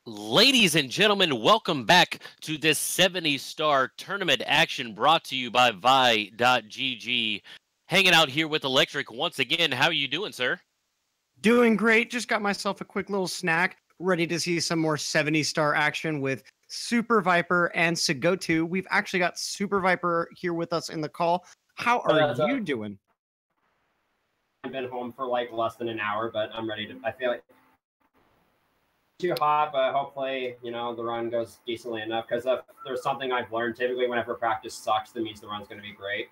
Ladies and gentlemen, welcome back to this 70-star tournament action brought to you by Vi.gg. Hanging out here with Electric once again. How are you doing, sir? Doing great. Just got myself a quick little snack. Ready to see some more 70-star action with Super Viper and Sigotu. We've actually got Super Viper here with us in the call. How are you doing? I've been home for like less than an hour, but I'm ready to. I feel like too hot, but hopefully, the run goes decently enough. Because if there's something I've learned, typically whenever practice sucks, that means the run's going to be great.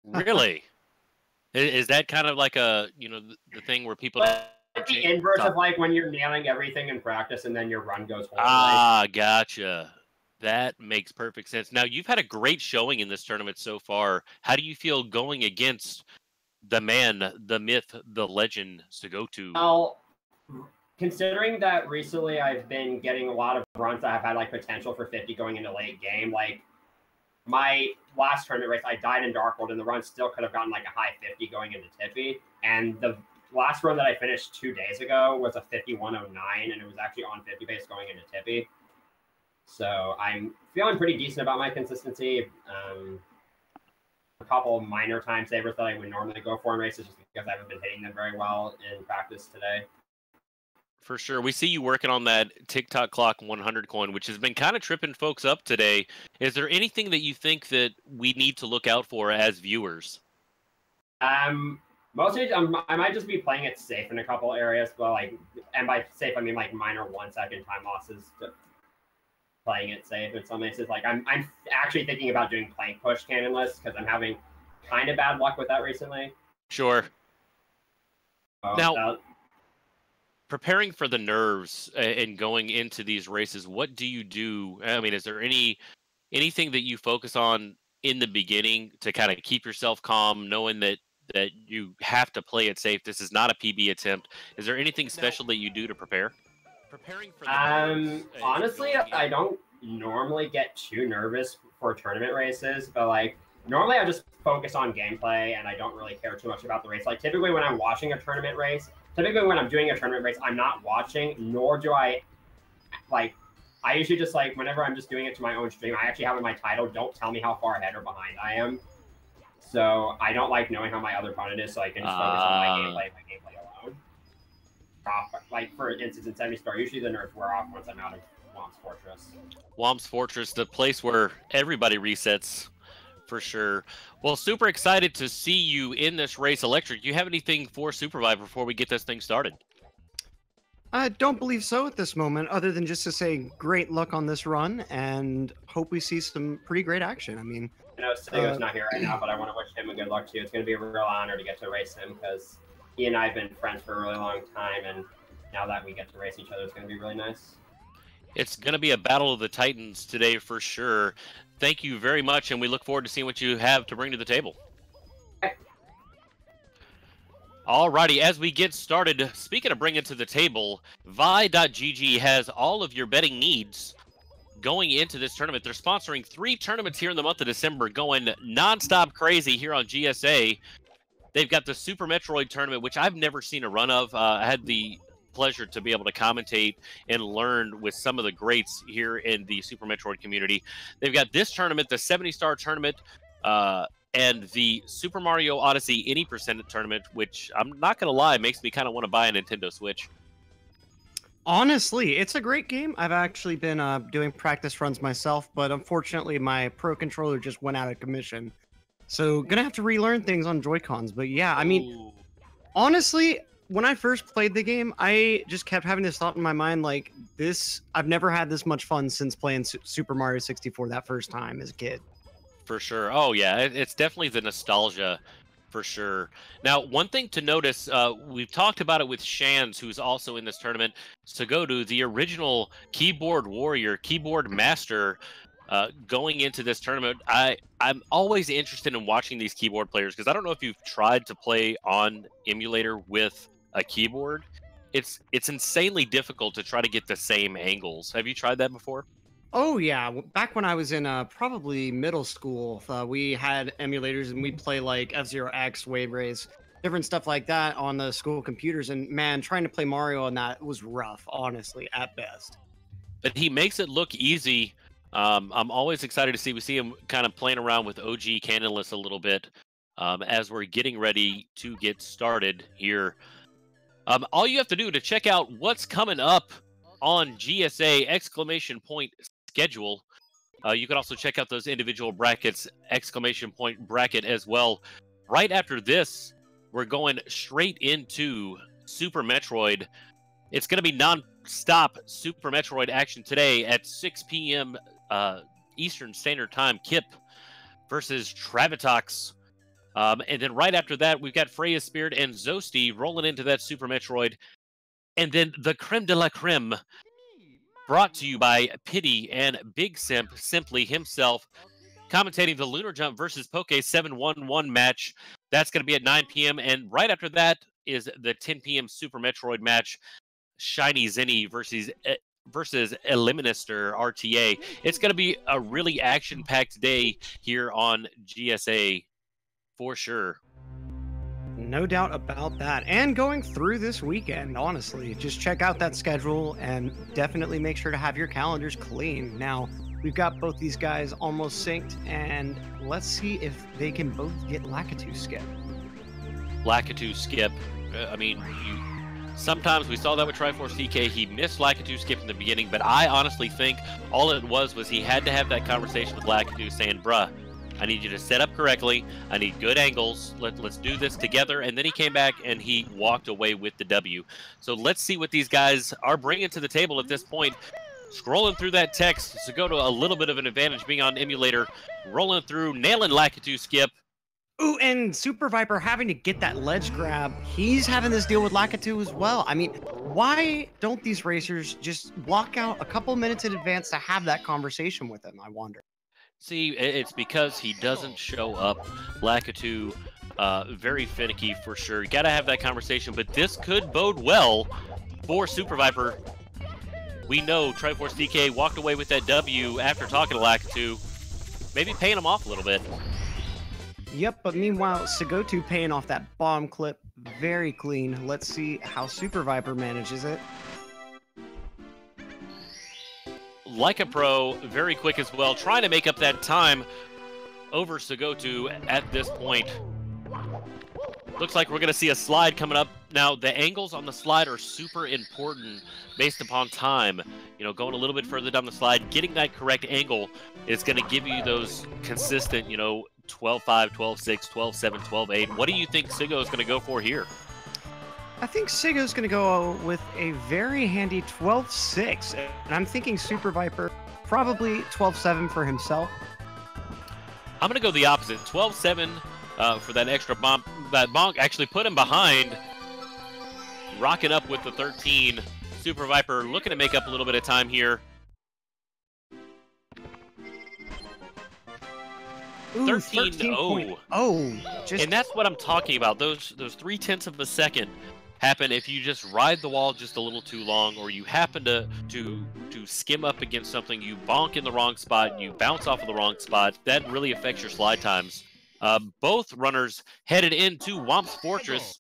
Really? Is that kind of like a, the thing where people... But the inverse of like when you're nailing everything in practice and then your run goes horribly. Ah, gotcha. That makes perfect sense. Now, you've had a great showing in this tournament so far. How do you feel going against the man, the myth, the legend, Sigotu? Well, considering that recently I've been getting a lot of runs that have had like potential for 50 going into late game, like my last tournament race, I died in Dark World and the run still could have gotten like a high 50 going into Tippy. And the last run that I finished 2 days ago was a 51.09 and it was actually on 50 base going into Tippy. So I'm feeling pretty decent about my consistency. A couple of minor time savers that I would normally go for in races just because I haven't been hitting them very well in practice today. For sure. We see you working on that TikTok clock 100 coin, which has been kind of tripping folks up today. Is there anything that you think that we need to look out for as viewers? Mostly, I might just be playing it safe in a couple areas, but and by safe I mean like minor 1 second time losses. To playing it safe in some cases. Like I'm actually thinking about doing plank push cannonless because I'm having kind of bad luck with that recently. Sure. Now, preparing for the nerves and going into these races, what do you do? I mean, is there anything that you focus on in the beginning to kind of keep yourself calm, knowing that you have to play it safe? This is not a PB attempt. Is there anything special that you do to prepare? Preparing for the nerves, honestly, I don't normally get too nervous for tournament races, but like normally I just focus on gameplay and I don't really care too much about the race. Like typically when I'm watching a tournament race, when I'm doing a tournament race, I'm not watching, nor do I, I usually just whenever I'm just doing it to my own stream, I actually have in my title, don't tell me how far ahead or behind I am. So I don't like knowing how my other opponent is, so I can just focus on my gameplay alone. Like for instance, in 70-star, usually the nerves wear off once I'm out of Womp's Fortress. Womp's Fortress, the place where everybody resets. For sure. Well, super excited to see you in this race, Electric. Do you have anything for SuperViper before we get this thing started? I don't believe so at this moment, other than just to say great luck on this run and hope we see some pretty great action. I mean, I know Sigo's not here right now, but I want to wish him a good luck too. It's going to be a real honor to get to race him because he and I have been friends for a really long time, and now that we get to race each other, it's going to be really nice. It's going to be a battle of the Titans today for sure. Thank you very much, and we look forward to seeing what you have to bring to the table. Alrighty, as we get started, speaking of bringing to the table, Vi.gg has all of your betting needs going into this tournament. They're sponsoring 3 tournaments here in the month of December, going nonstop crazy here on GSA. They've got the Super Metroid tournament, which I've never seen a run of. I had the pleasure to be able to commentate and learn with some of the greats here in the Super Metroid community. They've got this tournament, the 70-star tournament, and the Super Mario Odyssey Any Percent tournament, which I'm not going to lie, makes me kind of want to buy a Nintendo Switch. Honestly, it's a great game. I've actually been doing practice runs myself, but unfortunately my Pro Controller just went out of commission. So gonna have to relearn things on Joy-Cons. But yeah, I mean, honestly, when I first played the game, I just kept having this thought in my mind, like, I've never had this much fun since playing Super Mario 64 that first time as a kid. For sure. Oh, yeah, it's definitely the nostalgia, for sure. Now, one thing to notice, we've talked about it with Shans, who's also in this tournament. Sigotu, the original keyboard warrior, keyboard master, going into this tournament. I'm always interested in watching these keyboard players, because I don't know if you've tried to play on emulator with a keyboard. It's insanely difficult to try to get the same angles. Have you tried that before? Oh yeah, back when I was in probably middle school, we had emulators and we'd play like F-Zero X, Wave Race, different stuff like that on the school computers. And man, trying to play Mario on that was rough, honestly, at best. But he makes it look easy. I'm always excited to see. We see him kind of playing around with OG Candleless a little bit as we're getting ready to get started here. All you have to do to check out what's coming up on GSA exclamation point schedule. You can also check out those individual brackets, exclamation point bracket as well. Right after this, we're going straight into Super Metroid. It's going to be non-stop Super Metroid action today at 6 p.m. Eastern Standard Time. Kip versus Travitox. And then right after that, we've got Freya's Spirit and Zosti rolling into that Super Metroid. And then the creme de la creme, brought to you by Pity and Big Simp, Simply himself, commentating the Lunar Jump versus Poke 711 match. That's going to be at 9 p.m. And right after that is the 10 p.m. Super Metroid match, Shiny Zenny versus Eliminator RTA. It's going to be a really action-packed day here on GSA for sure. No doubt about that. And going through this weekend, honestly, just check out that schedule and definitely make sure to have your calendars clean. Now, we've got both these guys almost synced, and let's see if they can both get Lakitu skip. Lakitu skip. I mean, sometimes we saw that with Triforce DK. He missed Lakitu skip in the beginning, but I honestly think all it was he had to have that conversation with Lakitu saying, bruh, I need you to set up correctly. I need good angles. Let's do this together. And then he came back and he walked away with the W. So let's see what these guys are bringing to the table at this point. Scrolling through that text, Sigotu a little bit of an advantage being on emulator. Rolling through, nailing Lakitu skip. Ooh, and Super Viper having to get that ledge grab. He's having this deal with Lakitu as well. I mean, why don't these racers just block out a couple minutes in advance to have that conversation with him, I wonder? See, it's because he doesn't show up. Lakitu, very finicky for sure. You got to have that conversation, but this could bode well for Super Viper. We know Triforce DK walked away with that W after talking to Lakitu, maybe paying him off a little bit. Yep, but meanwhile, Sigotu paying off that bomb clip very clean. Let's see how Super Viper manages it. Like a pro, very quick as well, trying to make up that time over Sigotu at this point. Looks like we're going to see a slide coming up. Now, the angles on the slide are super important based upon time. You know, going a little bit further down the slide, getting that correct angle is going to give you those consistent, you know, 12-5, 12-6, 12-7, 12-8. What do you think Sigo is going to go for here? I think Sigo's going to go with a very handy 12-6. And I'm thinking Super Viper, probably 12-7 for himself. I'm going to go the opposite. 12-7 for that extra bump. That bonk actually put him behind. Rocking up with the 13. Super Viper looking to make up a little bit of time here. 13-0. And that's what I'm talking about. Those 0.3 of a second happen if you just ride the wall just a little too long, or you happen to skim up against something, you bonk in the wrong spot, you bounce off of the wrong spot. That really affects your slide times. Both runners headed into Womp's Fortress.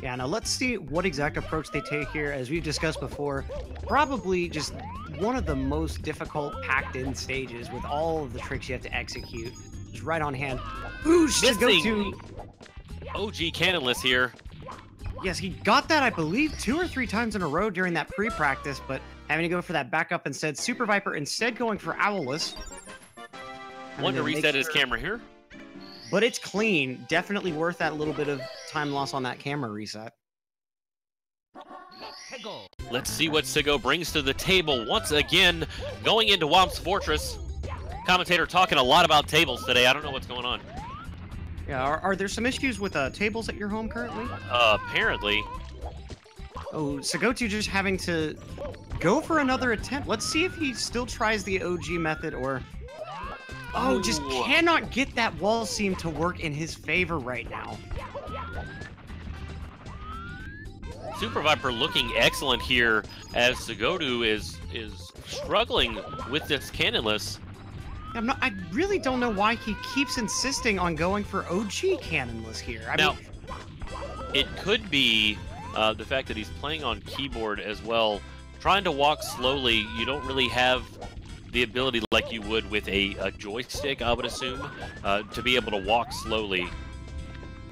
Yeah, now let's see what exact approach they take here. As we've discussed before, probably just one of the most difficult packed-in stages with all of the tricks you have to execute. Just right on hand. Ooh, Sigotu. OG Cannonless here. Yes, he got that, I believe, 2 or 3 times in a row during that pre-practice, but having to go for that backup instead. Super Viper instead going for Owless. Want to reset his camera here? But it's clean. Definitely worth that little bit of time loss on that camera reset. Let's see what Sigo brings to the table once again, going into Womp's Fortress. Commentator talking a lot about tables today. I don't know what's going on. Yeah, are there some issues with tables at your home currently? Apparently. Oh, Sigotu just having to go for another attempt. Let's see if he still tries the OG method or... Oh, just cannot get that wall seam to work in his favor right now. Super Viper looking excellent here as Sigotu is struggling with this Cannonless. I really don't know why he keeps insisting on going for OG cannonless here. I mean, it could be the fact that he's playing on keyboard as well. Trying to walk slowly, you don't really have the ability like you would with a joystick, I would assume, to be able to walk slowly.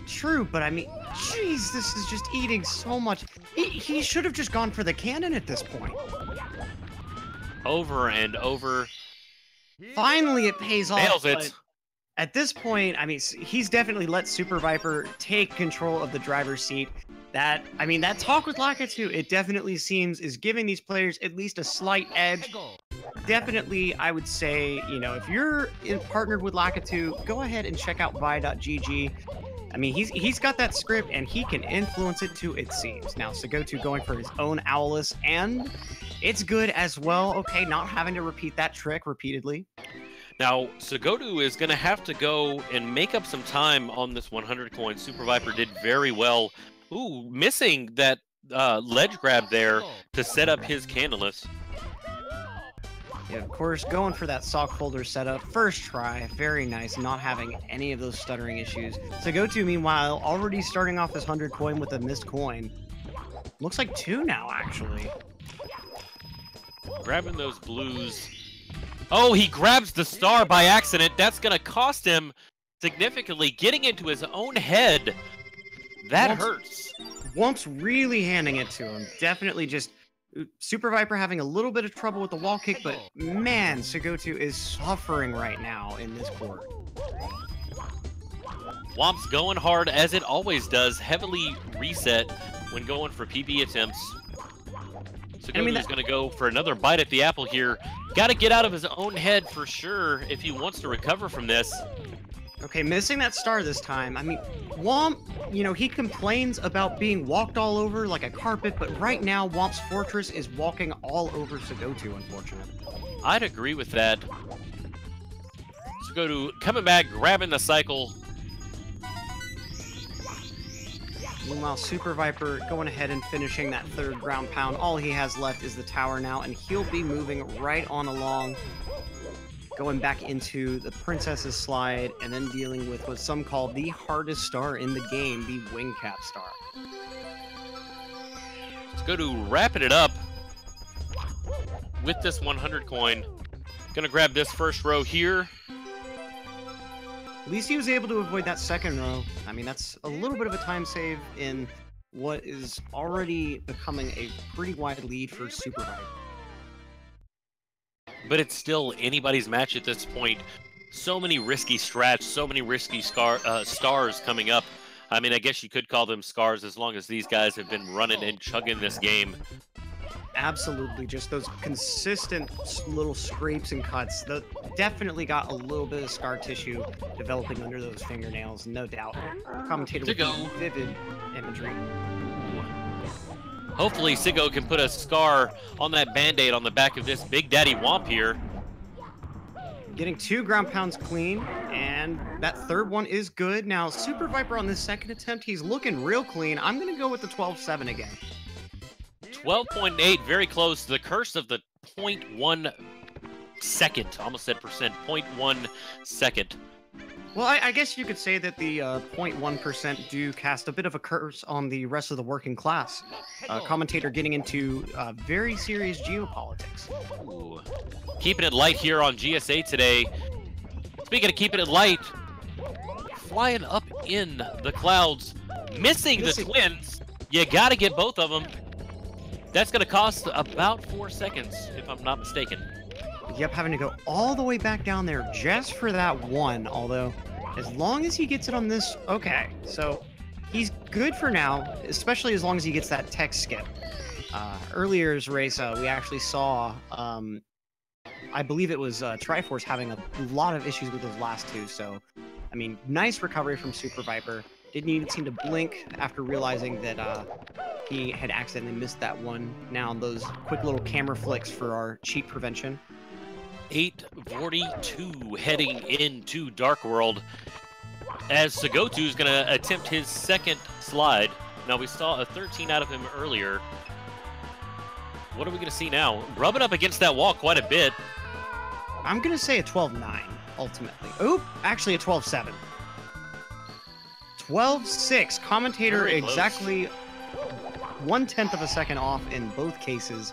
True, but I mean, jeez, this is just eating so much. He should have just gone for the cannon at this point. Over and over. Finally, it pays off. Nails it. At this point, I mean, he's definitely let Super Viper take control of the driver's seat. That talk with Lakitu, it definitely seems is giving these players at least a slight edge. Definitely, I would say, you know, if you're partnered with Lakitu, go ahead and check out Vi.gg. I mean, he's got that script, and he can influence it to it seems. Now, Sigotu going for his own Owless, and it's good as well. Okay, not having to repeat that trick repeatedly. Now, Sigotu is going to have to go and make up some time on this 100 coin. SuperViper did very well. Ooh, missing that ledge grab there to set up his cannonless. Yeah, of course, going for that sock holder setup. First try, very nice, not having any of those stuttering issues. Sigotu, meanwhile, already starting off his 100 coin with a missed coin. Looks like 2 now, actually. Grabbing those blues. Oh, he grabs the star by accident. That's going to cost him significantly. Getting into his own head. That hurts. Womp's really handing it to him. Definitely just Super Viper having a little bit of trouble with the wall kick, but man, Sigotu is suffering right now in this court. Womp's going hard as it always does. Heavily reset when going for PB attempts. Sigotu's going to go for another bite at the apple here. Got to get out of his own head for sure if he wants to recover from this. Okay, missing that star this time. I mean, Womp, you know, he complains about being walked all over like a carpet, but right now, Womp's Fortress is walking all over Sigotu, unfortunately. I'd agree with that. Sigotu coming back, grabbing the cycle. Meanwhile, Super Viper going ahead and finishing that 3rd ground pound. All he has left is the tower now, and he'll be moving right on along. Going back into the Princess's slide, and then dealing with what some call the hardest star in the game, the wing cap star. Let's go to wrapping it up with this 100 coin. Gonna grab this first row here. At least he was able to avoid that 2nd row. I mean, that's a little bit of a time save in what is already becoming a pretty wide lead for Super Viper. But it's still anybody's match at this point. So many risky strats, so many risky stars coming up. I mean, I guess you could call them scars as long as these guys have been running and chugging this game. Absolutely, just those consistent little scrapes and cuts. That definitely got a little bit of scar tissue developing under those fingernails, no doubt. Commentator with vivid imagery. Hopefully, Sigo can put a scar on that Band-Aid on the back of this Big Daddy Womp here. Getting 2 ground pounds clean, and that 3rd one is good. Now, Super Viper on this 2nd attempt, he's looking real clean. I'm going to go with the 12.7 again. 12.8, very close. The curse of the 0.1 second. Almost said percent. 0.1 second. Well, I guess you could say that the 0.1% do cast a bit of a curse on the rest of the working class. Commentator getting into very serious geopolitics. Ooh. Keeping it light here on GSA today. Speaking of keeping it light, flying up in the clouds, missing the twins. You got to get both of them. That's going to cost about 4 seconds, if I'm not mistaken. Yep, having to go all the way back down there just for that one, although as long as he gets it on this, okay, so he's good for now, especially as long as he gets that tech skip. Earlier's race, we actually saw, I believe it was Triforce having a lot of issues with those last 2, so, I mean, nice recovery from Super Viper. Didn't even seem to blink after realizing that he had accidentally missed that one. Now those quick little camera flicks for our cheat prevention. 8:42 heading into Dark World as Sigotu is going to attempt his 2nd slide. Now we saw a 13 out of him earlier. What are we going to see now? Rubbing up against that wall quite a bit. I'm going to say a 12.9. ultimately. Oop, actually a 12-7. 12-6. Commentator Very close. exactly 1/10 of a second off in both cases.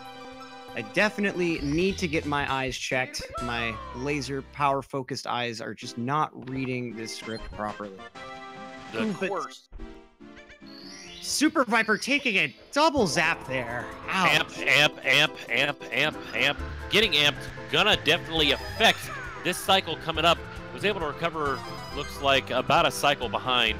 I definitely need to get my eyes checked. My laser power-focused eyes are just not reading this script properly. The course. Super Viper taking a double zap there. Ouch. Amp. Getting amped, gonna definitely affect this cycle coming up. Was able to recover, looks like about a cycle behind.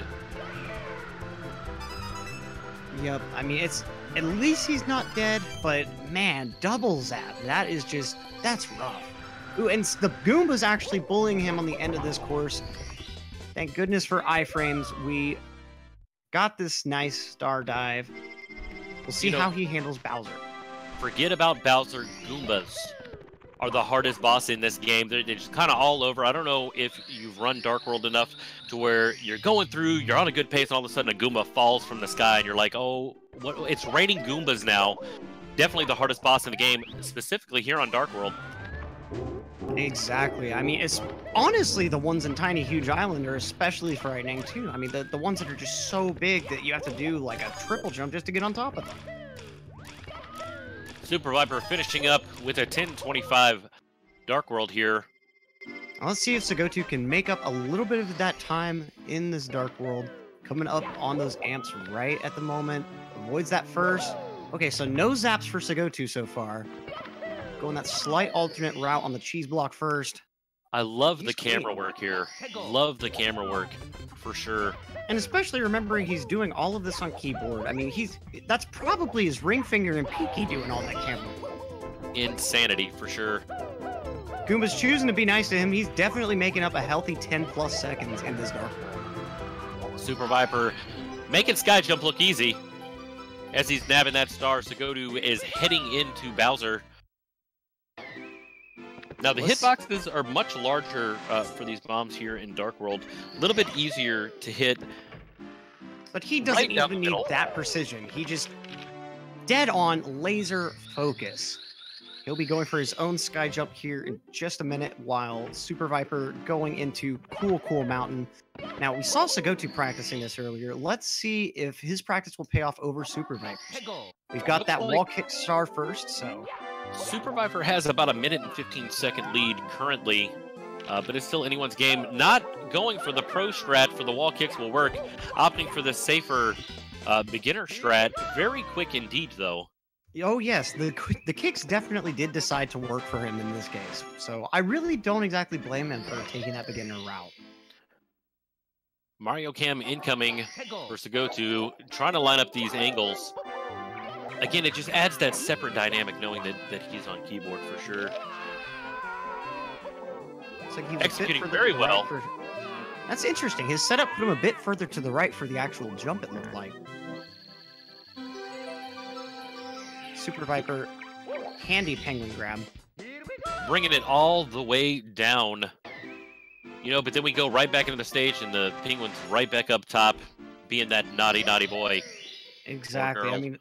Yep, I mean, it's at least he's not dead, but man, double zap, that is just, that's rough. Ooh, and the Goomba's actually bullying him on the end of this course. Thank goodness for iframes. We got this nice star dive. We'll see how he handles Bowser. Forget about Bowser. Goombas are the hardest boss in this game. They're just kind of all over. I don't know if you've run Dark World enough to where you're going through, you're on a good pace, and all of a sudden a Goomba falls from the sky, and you're like, oh, what? It's raining Goombas now. Definitely the hardest boss in the game, specifically here on Dark World. Exactly. I mean, it's honestly the ones in Tiny Huge Island are especially frightening too. I mean, the ones that are just so big that you have to do like a triple jump just to get on top of them. Super Viper finishing up with a 10-25 Dark World here. Let's see if Sigotu can make up a little bit of that time in this Dark World. Coming up on those amps right at the moment. Avoids that first. Okay, so no zaps for Sigotu so far. Going that slight alternate route on the cheese block first. I love the camera work here. Love the camera work, for sure. And especially remembering he's doing all of this on keyboard. I mean, that's probably his ring finger and pinky doing all that camera work. Insanity, for sure. Goomba's choosing to be nice to him. He's definitely making up a healthy 10+ seconds in this Dark World. Super Viper making Skyjump look easy. As he's nabbing that star, Sigotu is heading into Bowser. Now, the hitboxes are much larger for these bombs here in Dark World. A little bit easier to hit. But he doesn't even need that precision. He just dead on laser focus. He'll be going for his own sky jump here in just a minute while Super Viper going into Cool Mountain. Now, we saw Sigotu practicing this earlier. Let's see if his practice will pay off over Super Viper. We've got that wall kick star first, so... Super Viper has about a 1 and 15-second lead currently, but it's still anyone's game. Not going for the pro strat for the wall kicks will work. Opting for the safer beginner strat. Very quick indeed, though. Oh, yes. The kicks definitely did decide to work for him in this case. So I really don't exactly blame him for taking that beginner route. Mario Cam incoming for Sigotu, trying to line up these angles. Again, it just adds that separate dynamic knowing that he's on keyboard for sure. It's like executing very well. That's interesting. His setup put him a bit further to the right for the actual jump, it looked like. Super Viper, handy penguin grab. Bringing it all the way down. You know, but then we go right back into the stage and the penguin's right back up top, being that naughty boy. Exactly. I mean,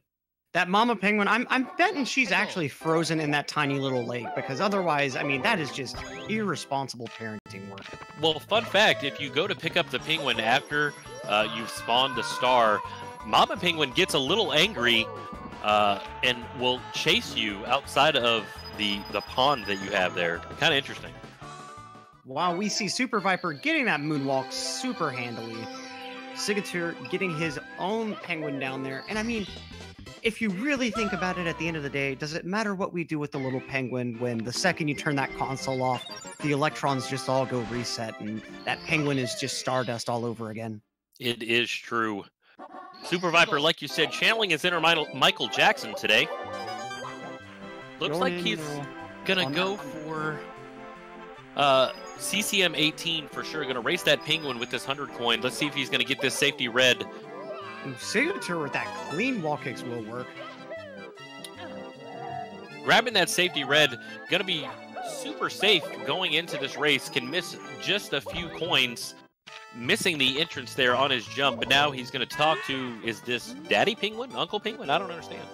that mama penguin, I'm betting she's actually frozen in that tiny little lake, because otherwise, I mean, that is just irresponsible parenting work. Well, fun fact, if you go to pick up the penguin after you've spawned the star, mama penguin gets a little angry and will chase you outside of the pond that you have there. Kind of interesting. Wow, we see Super Viper getting that moonwalk super handily. Sigotu getting his own penguin down there, and I mean, if you really think about it at the end of the day, does it matter what we do with the little penguin when the second you turn that console off, the electrons just all go reset and that penguin is just stardust all over again? It is true. Super Viper, like you said, channeling his inner Michael Jackson today. Looks like he's gonna go for CCM 18 for sure. Gonna race that penguin with this 100 coin. Let's see if he's gonna get this safety red. Signature with that clean wall kicks will work. Grabbing that safety red, gonna be super safe going into this race. Can miss just a few coins, missing the entrance there on his jump. But now he's gonna talk to, is this Daddy Penguin, Uncle Penguin? I don't understand.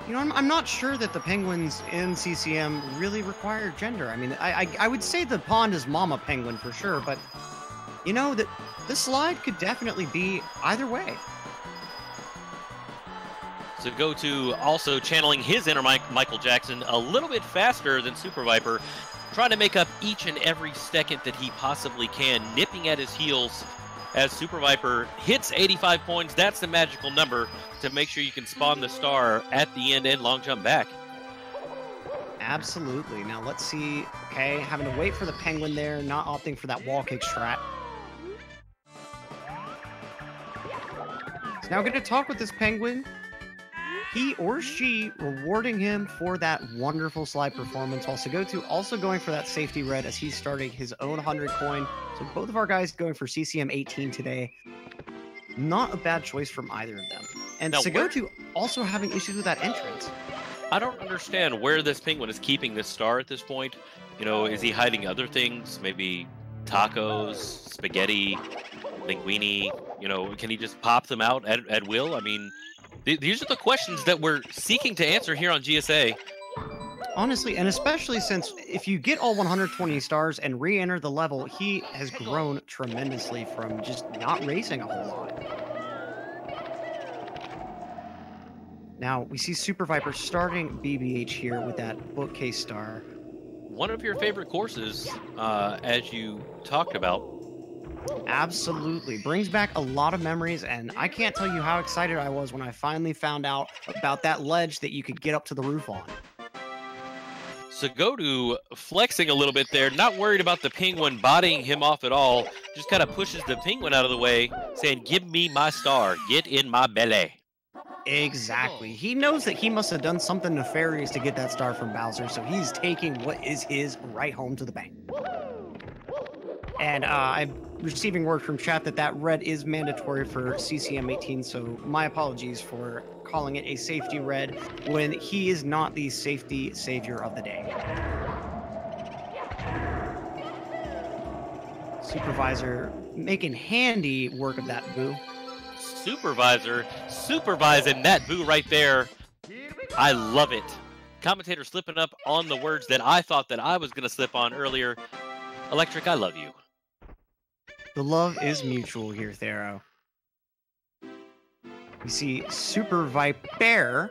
You know, I'm not sure that the penguins in CCM really require gender. I mean, I would say the pond is mama penguin for sure, but you know that this slide could definitely be either way. SigoTU also channeling his inner Michael Jackson a little bit faster than SuperViper, trying to make up each and every second that he possibly can, nipping at his heels as SuperViper hits 85 points. That's the magical number to make sure you can spawn the star at the end and long jump back. Absolutely. Now let's see. Okay, having to wait for the penguin there, not opting for that wall kick strat. He's now going to talk with this penguin. He or she rewarding him for that wonderful slide performance, while SigoTU also going for that safety red as he's starting his own 100 coin. So both of our guys going for CCM 18 today. Not a bad choice from either of them. And now, SigoTU also having issues with that entrance. I don't understand where this penguin is keeping this star at this point. You know, is he hiding other things? Maybe tacos, spaghetti, linguine? You know, can he just pop them out at will? I mean, these are the questions that we're seeking to answer here on GSA. Honestly, and especially since if you get all 120 stars and re-enter the level, he has grown tremendously from just not racing a whole lot. Now, we see SuperViper starting BBH here with that bookcase star. One of your favorite courses, as you talked about. Absolutely. Brings back a lot of memories, and I can't tell you how excited I was when I finally found out about that ledge that you could get up to the roof on. SigoTU flexing a little bit there, not worried about the penguin bodying him off at all, just kind of pushes the penguin out of the way, saying, "Give me my star, get in my belly." Exactly. He knows that he must have done something nefarious to get that star from Bowser, so he's taking what is his right home to the bank. And I'm receiving word from chat that that red is mandatory for CCM 18, so my apologies for calling it a safety red when he is not the safety savior of the day. Supervisor making handy work of that boo. Supervisor supervising that boo right there. I love it. Commentator slipping up on the words that I thought that I was going to slip on earlier. Electric, I love you. The love is mutual here, Thero. We see SuperViper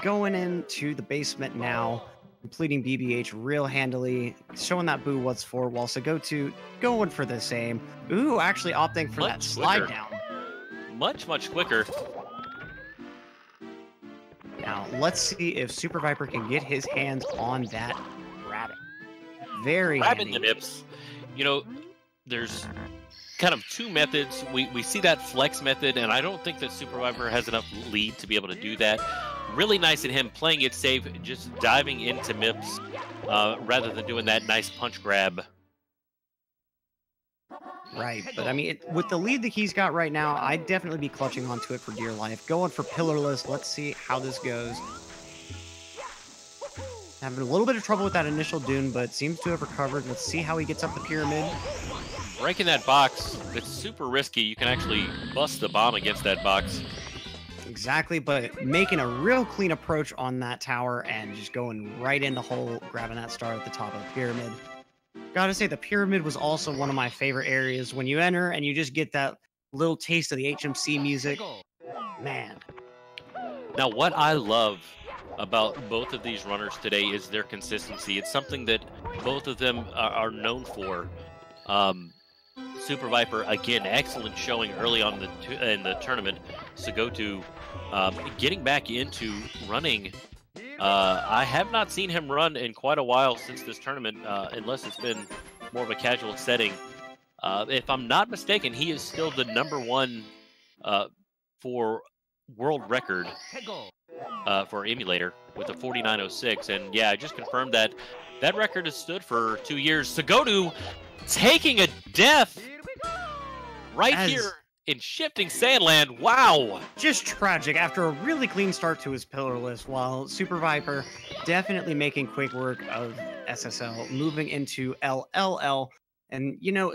going into the basement now, completing BBH real handily, showing that boo what's for, while SigoTU going for the same. Ooh, actually opting for that slide down. Much quicker. Now, let's see if SuperViper can get his hands on that rabbit. Very Grabbing handy. the nips. You know, there's kind of two methods. We see that flex method, and I don't think that SuperViper has enough lead to be able to do that. Really nice in him playing it safe, just diving into MIPS rather than doing that nice punch grab. Right, but I mean, with the lead that he's got right now, I'd definitely be clutching onto it for dear life. Going for pillarless. Let's see how this goes. Having a little bit of trouble with that initial dune, but seems to have recovered. Let's see how he gets up the pyramid. Breaking that box, it's super risky. You can actually bust the bomb against that box. Exactly, but making a real clean approach on that tower and just going right in the hole, grabbing that star at the top of the pyramid. Gotta say, the pyramid was also one of my favorite areas. When you enter and you just get that little taste of the HMC music, man. Now, what I love about both of these runners today is their consistency. It's something that both of them are known for. SuperViper, again, excellent showing early on in the tournament. SigoTU getting back into running. I have not seen him run in quite a while since this tournament, unless it's been more of a casual setting. If I'm not mistaken, he is still the #1 for world record for emulator with a 49.06. And yeah, I just confirmed that that record has stood for 2 years. SigoTU taking a death right here in Shifting Sandland. Wow. Just tragic after a really clean start to his pillarless, while SuperViper definitely making quick work of SSL, moving into LLL. And, you know,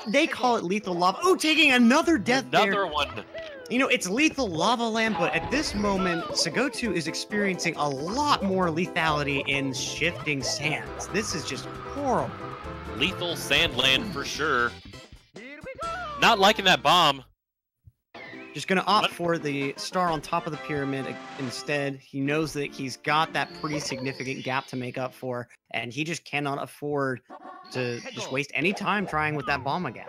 they call it lethal lava. Oh, taking another death there. Another one. You know, it's lethal lava land, but at this moment, Sigotu is experiencing a lot more lethality in shifting sands. This is just horrible. Lethal sandland for sure. Not liking that bomb. Just gonna opt for the star on top of the pyramid instead. He knows that he's got that pretty significant gap to make up for, and he just cannot afford to just waste any time trying with that bomb again.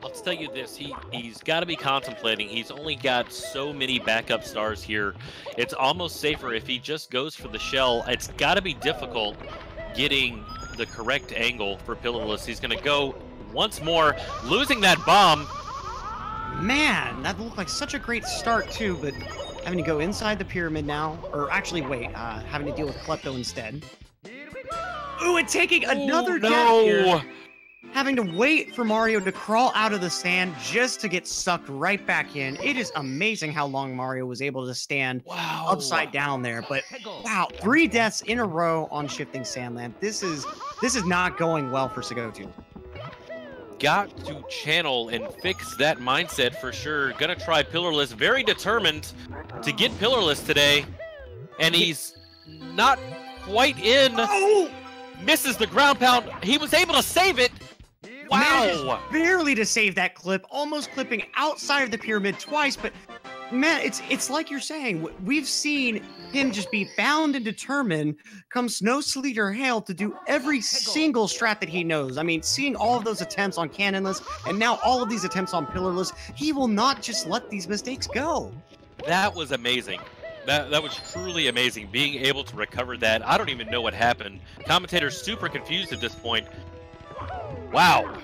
I'll tell you this, he's got to be contemplating. He's only got so many backup stars here. It's almost safer if he just goes for the shell. It's got to be difficult getting the correct angle for Pillarless. He's going to go once more, losing that bomb. Man, that looked like such a great start too, but having to go inside the pyramid now, or actually wait, having to deal with Klepto instead. Ooh, and taking another death here. Having to wait for Mario to crawl out of the sand just to get sucked right back in. It is amazing how long Mario was able to stand upside down there. But wow, 3 deaths in a row on shifting sandland. This is not going well for Sigotu. Got to channel and fix that mindset for sure. Gonna try Pillarless. Very determined to get Pillarless today. And he's not quite in. Oh! Misses the ground pound. He was able to save it. Wow! Barely to save that clip, almost clipping outside of the pyramid twice, but man, it's like you're saying, we've seen him just be bound and determined come snow, sleet, or hail to do every single strat that he knows. I mean, seeing all of those attempts on Cannonless, and now all of these attempts on Pillarless, he will not just let these mistakes go. That was amazing. That was truly amazing, being able to recover that. I don't even know what happened. Commentators super confused at this point. Wow.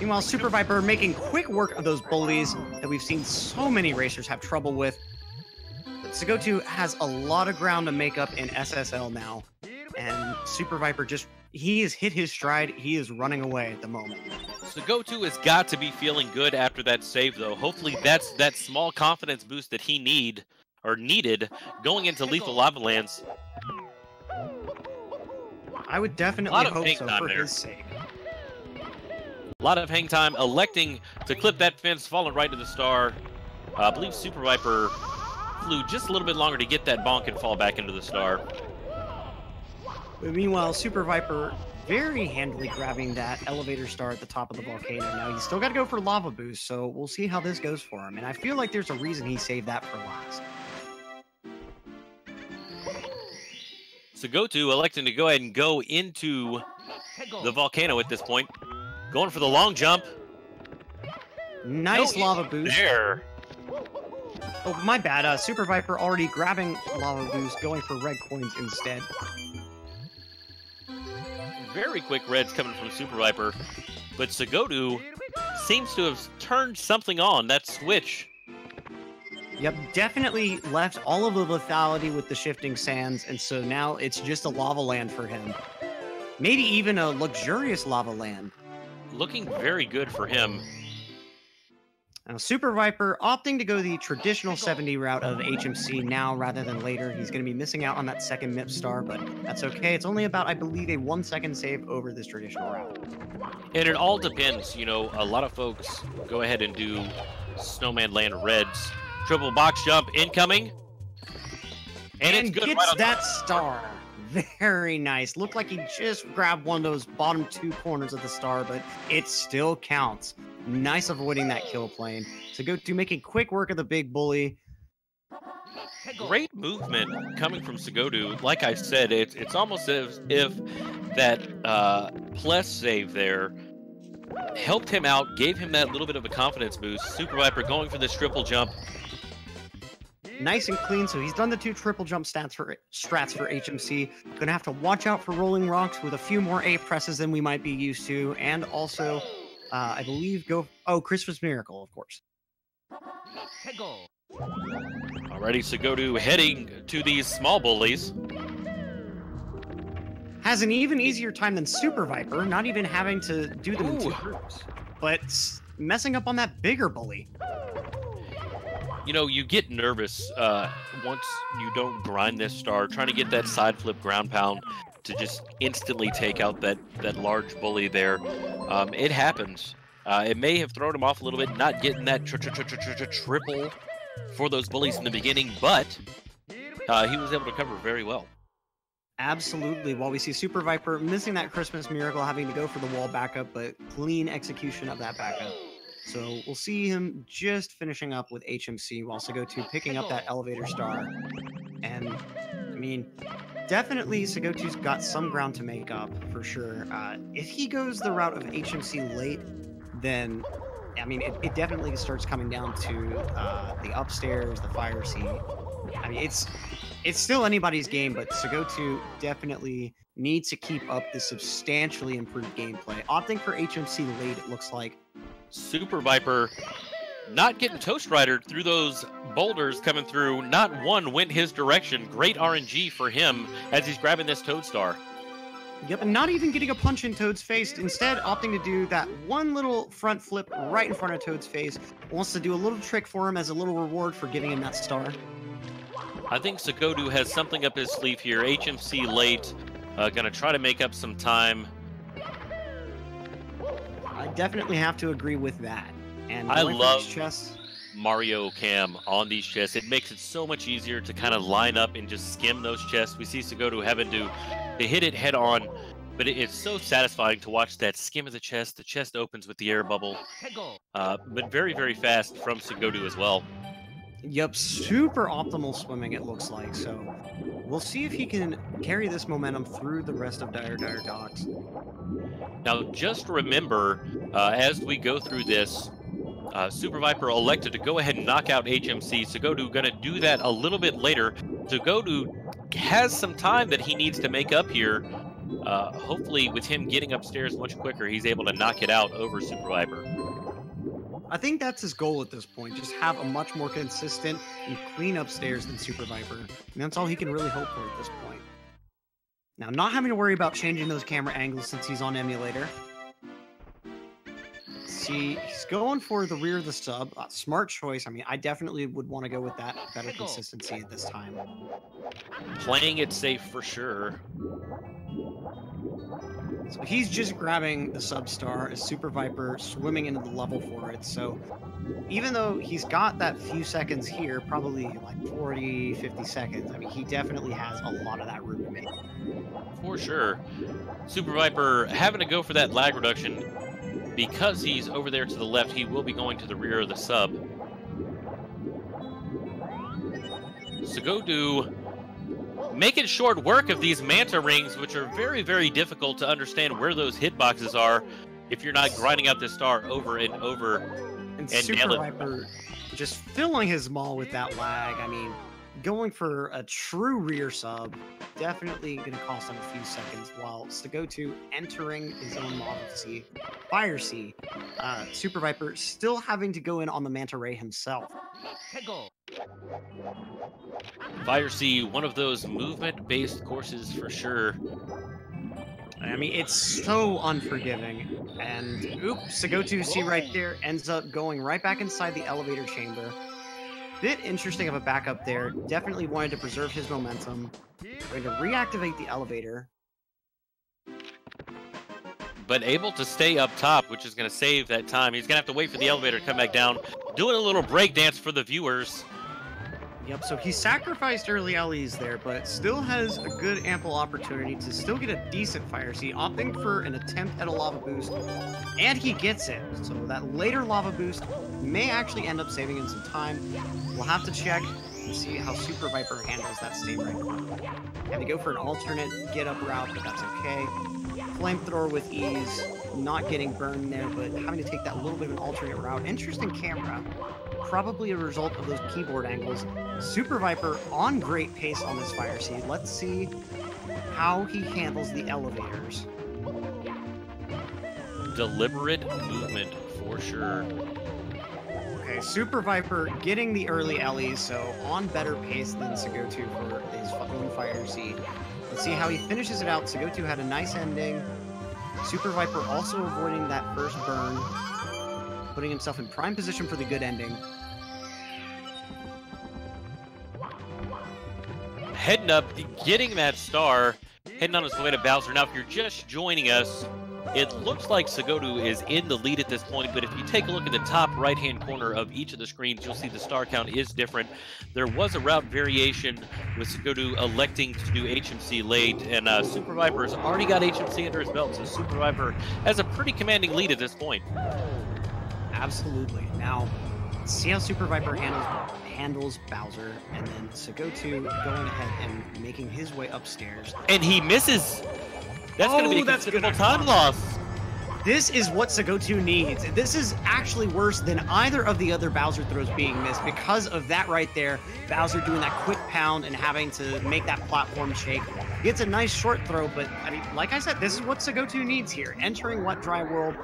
Meanwhile, SuperViper making quick work of those bullies that we've seen so many racers have trouble with. But Sigotu has a lot of ground to make up in SSL now. And SuperViper just, he has hit his stride. He is running away at the moment. Sigotu has got to be feeling good after that save, though. Hopefully that's that small confidence boost that he needed going into Lethal Lava Lands. I would definitely hope so for his sake. A lot of hang time, electing to clip that fence, falling right to the star. I believe SuperViper flew just a little bit longer to get that bonk and fall back into the star. But meanwhile, SuperViper very handily grabbing that elevator star at the top of the volcano. Now, he's still got to go for lava boost, so we'll see how this goes for him. And I feel like there's a reason he saved that for last. Sigotu electing to go ahead and go into the volcano at this point. Going for the long jump. Nice lava boost. There. Oh, my bad. SuperViper already grabbing lava boost, going for red coins instead. Very quick reds coming from SuperViper. But Sigotu seems to have turned something on, that switch. Yep, definitely left all of the lethality with the shifting sands, and so now it's just a lava land for him. Maybe even a luxurious lava land. Looking very good for him. Now, SuperViper opting to go the traditional 70 route of HMC now rather than later. He's going to be missing out on that second MIP star, but that's okay. It's only about, I believe, a 1-second save over this traditional route. And it all depends. You know, a lot of folks go ahead and do Snowman Land Reds. Triple box jump incoming. And it's good. Gets right on that star. Very nice. Looked like he just grabbed one of those bottom 2 corners of the star, but it still counts. Nice avoiding that kill plane. Sigotu making quick work of the big bully. Great movement coming from Sigotu. Like I said, it's almost as if that plus save there helped him out, gave him that little bit of a confidence boost. SuperViper going for this triple jump. Nice and clean, so he's done the 2 triple jump strats for HMC. Gonna have to watch out for rolling rocks with a few more A presses than we might be used to, and also, I believe, Christmas Miracle, of course. Alrighty, Sigotu heading to these small bullies. Has an even easier time than SuperViper, not even having to do them in 2 groups, but messing up on that bigger bully. You know, you get nervous once you don't grind this star, trying to get that side flip ground pound to just instantly take out that large bully there. It happens. It may have thrown him off a little bit, not getting that triple for those bullies in the beginning, but he was able to cover very well. Absolutely. While we see Super Viper missing that Christmas miracle, having to go for the wall backup, but clean execution of that backup. So we'll see him just finishing up with HMC while Sigotu picking up that elevator star. And, I mean, definitely Sigotu's got some ground to make up, for sure. If he goes the route of HMC late, then, I mean, it definitely starts coming down to the upstairs, the fire seat. I mean, it's still anybody's game, but Sigotu definitely needs to keep up the substantially improved gameplay. Opting for HMC late, it looks like. Super Viper not getting Toast Ridered through those boulders coming through. Not one went his direction. Great RNG for him as he's grabbing this Toad Star. Yep, and not even getting a punch in Toad's face. Instead, opting to do that one little front flip right in front of Toad's face. Wants to do a little trick for him as a little reward for giving him that star. I think Sigotu has something up his sleeve here. HMC late, gonna try to make up some time. I definitely have to agree with that. And I love chests. Mario Cam on these chests. It makes it so much easier to kind of line up and just skim those chests. We see Sigotu having to hit it head on, but it's so satisfying to watch that skim of the chest. The chest opens with the air bubble, but very, very fast from Sigotu as well. Yep, super optimal swimming it looks like. So we'll see if he can carry this momentum through the rest of Dire Docks. Now, just remember, as we go through this, Super Viper elected to go ahead and knock out HMC. Sigotu going to do that a little bit later. Sigotu has some time that he needs to make up here. Hopefully, with him getting upstairs much quicker, he's able to knock it out over Super Viper. I think that's his goal at this point. Just have a much more consistent and clean upstairs than Super Viper. And that's all he can really hope for at this point. Now, not having to worry about changing those camera angles since he's on emulator. See, he's going for the rear of the sub. Smart choice. I mean, I definitely would want to go with that better consistency at this time. Playing it safe for sure. So he's just grabbing the sub star as Super Viper swimming into the level for it. So even though he's got that few seconds here, probably like 40, 50 seconds, I mean, he definitely has a lot of that room to make. For sure. Super Viper having to go for that lag reduction. Because he's over there to the left, he will be going to the rear of the sub. Sigotu making short work of these Manta Rings, which are very, very difficult to understand where those hitboxes are if you're not grinding out this star over and over. And Super Viper just filling his maul with that lag. I mean, going for a true rear sub, definitely going to cost him a few seconds, while Sigotu entering his own Lava Sea, Fire Sea. Super Viper still having to go in on the Manta Ray himself. Fire Sea, one of those movement-based courses for sure. I mean, it's so unforgiving. And, oops, Sigotu, see right there, ends up going right back inside the elevator chamber. Bit interesting of a backup there. Definitely wanted to preserve his momentum. Going to reactivate the elevator. But able to stay up top, which is going to save that time. He's going to have to wait for the elevator to come back down. Doing a little break dance for the viewers. Yep, so he sacrificed early LEs there, but still has a good ample opportunity to still get a decent fire seat, opting for an attempt at a lava boost, and he gets it. So that later lava boost may actually end up saving him some time. We'll have to check and see how Super Viper handles that state right. Had to go for an alternate get-up route, but that's okay. Flamethrower with ease, not getting burned there, but having to take that little bit of an alternate route. Interesting camera. Probably a result of those keyboard angles. Super Viper on great pace on this fire seed. Let's see how he handles the elevators. Deliberate movement for sure. Okay, Super Viper getting the early LEs, so on better pace than Sigotu for his own fire seed. Let's see how he finishes it out. Sigotu had a nice ending. Super Viper also avoiding that first burn, putting himself in prime position for the good ending. Heading up, getting that star, heading on his way to Bowser. Now, if you're just joining us, It looks like Sigotu is in the lead at this point, but if you take a look at the top right-hand corner of each of the screens, you'll see the star count is different. There was a route variation with Sigotu electing to do HMC late, and SuperViper's already got HMC under his belt, so SuperViper has a pretty commanding lead at this point. Absolutely. Now, let's see how SuperViper handles Bowser, and then Sigotu going ahead and making his way upstairs. And he misses. That's going to be a considerable time loss. This is what Sigotu needs. This is actually worse than either of the other Bowser throws being missed because of that right there. Bowser doing that quick pound and having to make that platform shake. Gets a nice short throw, but I mean, like I said, this is what Sigotu needs here. Entering Wet Dry World.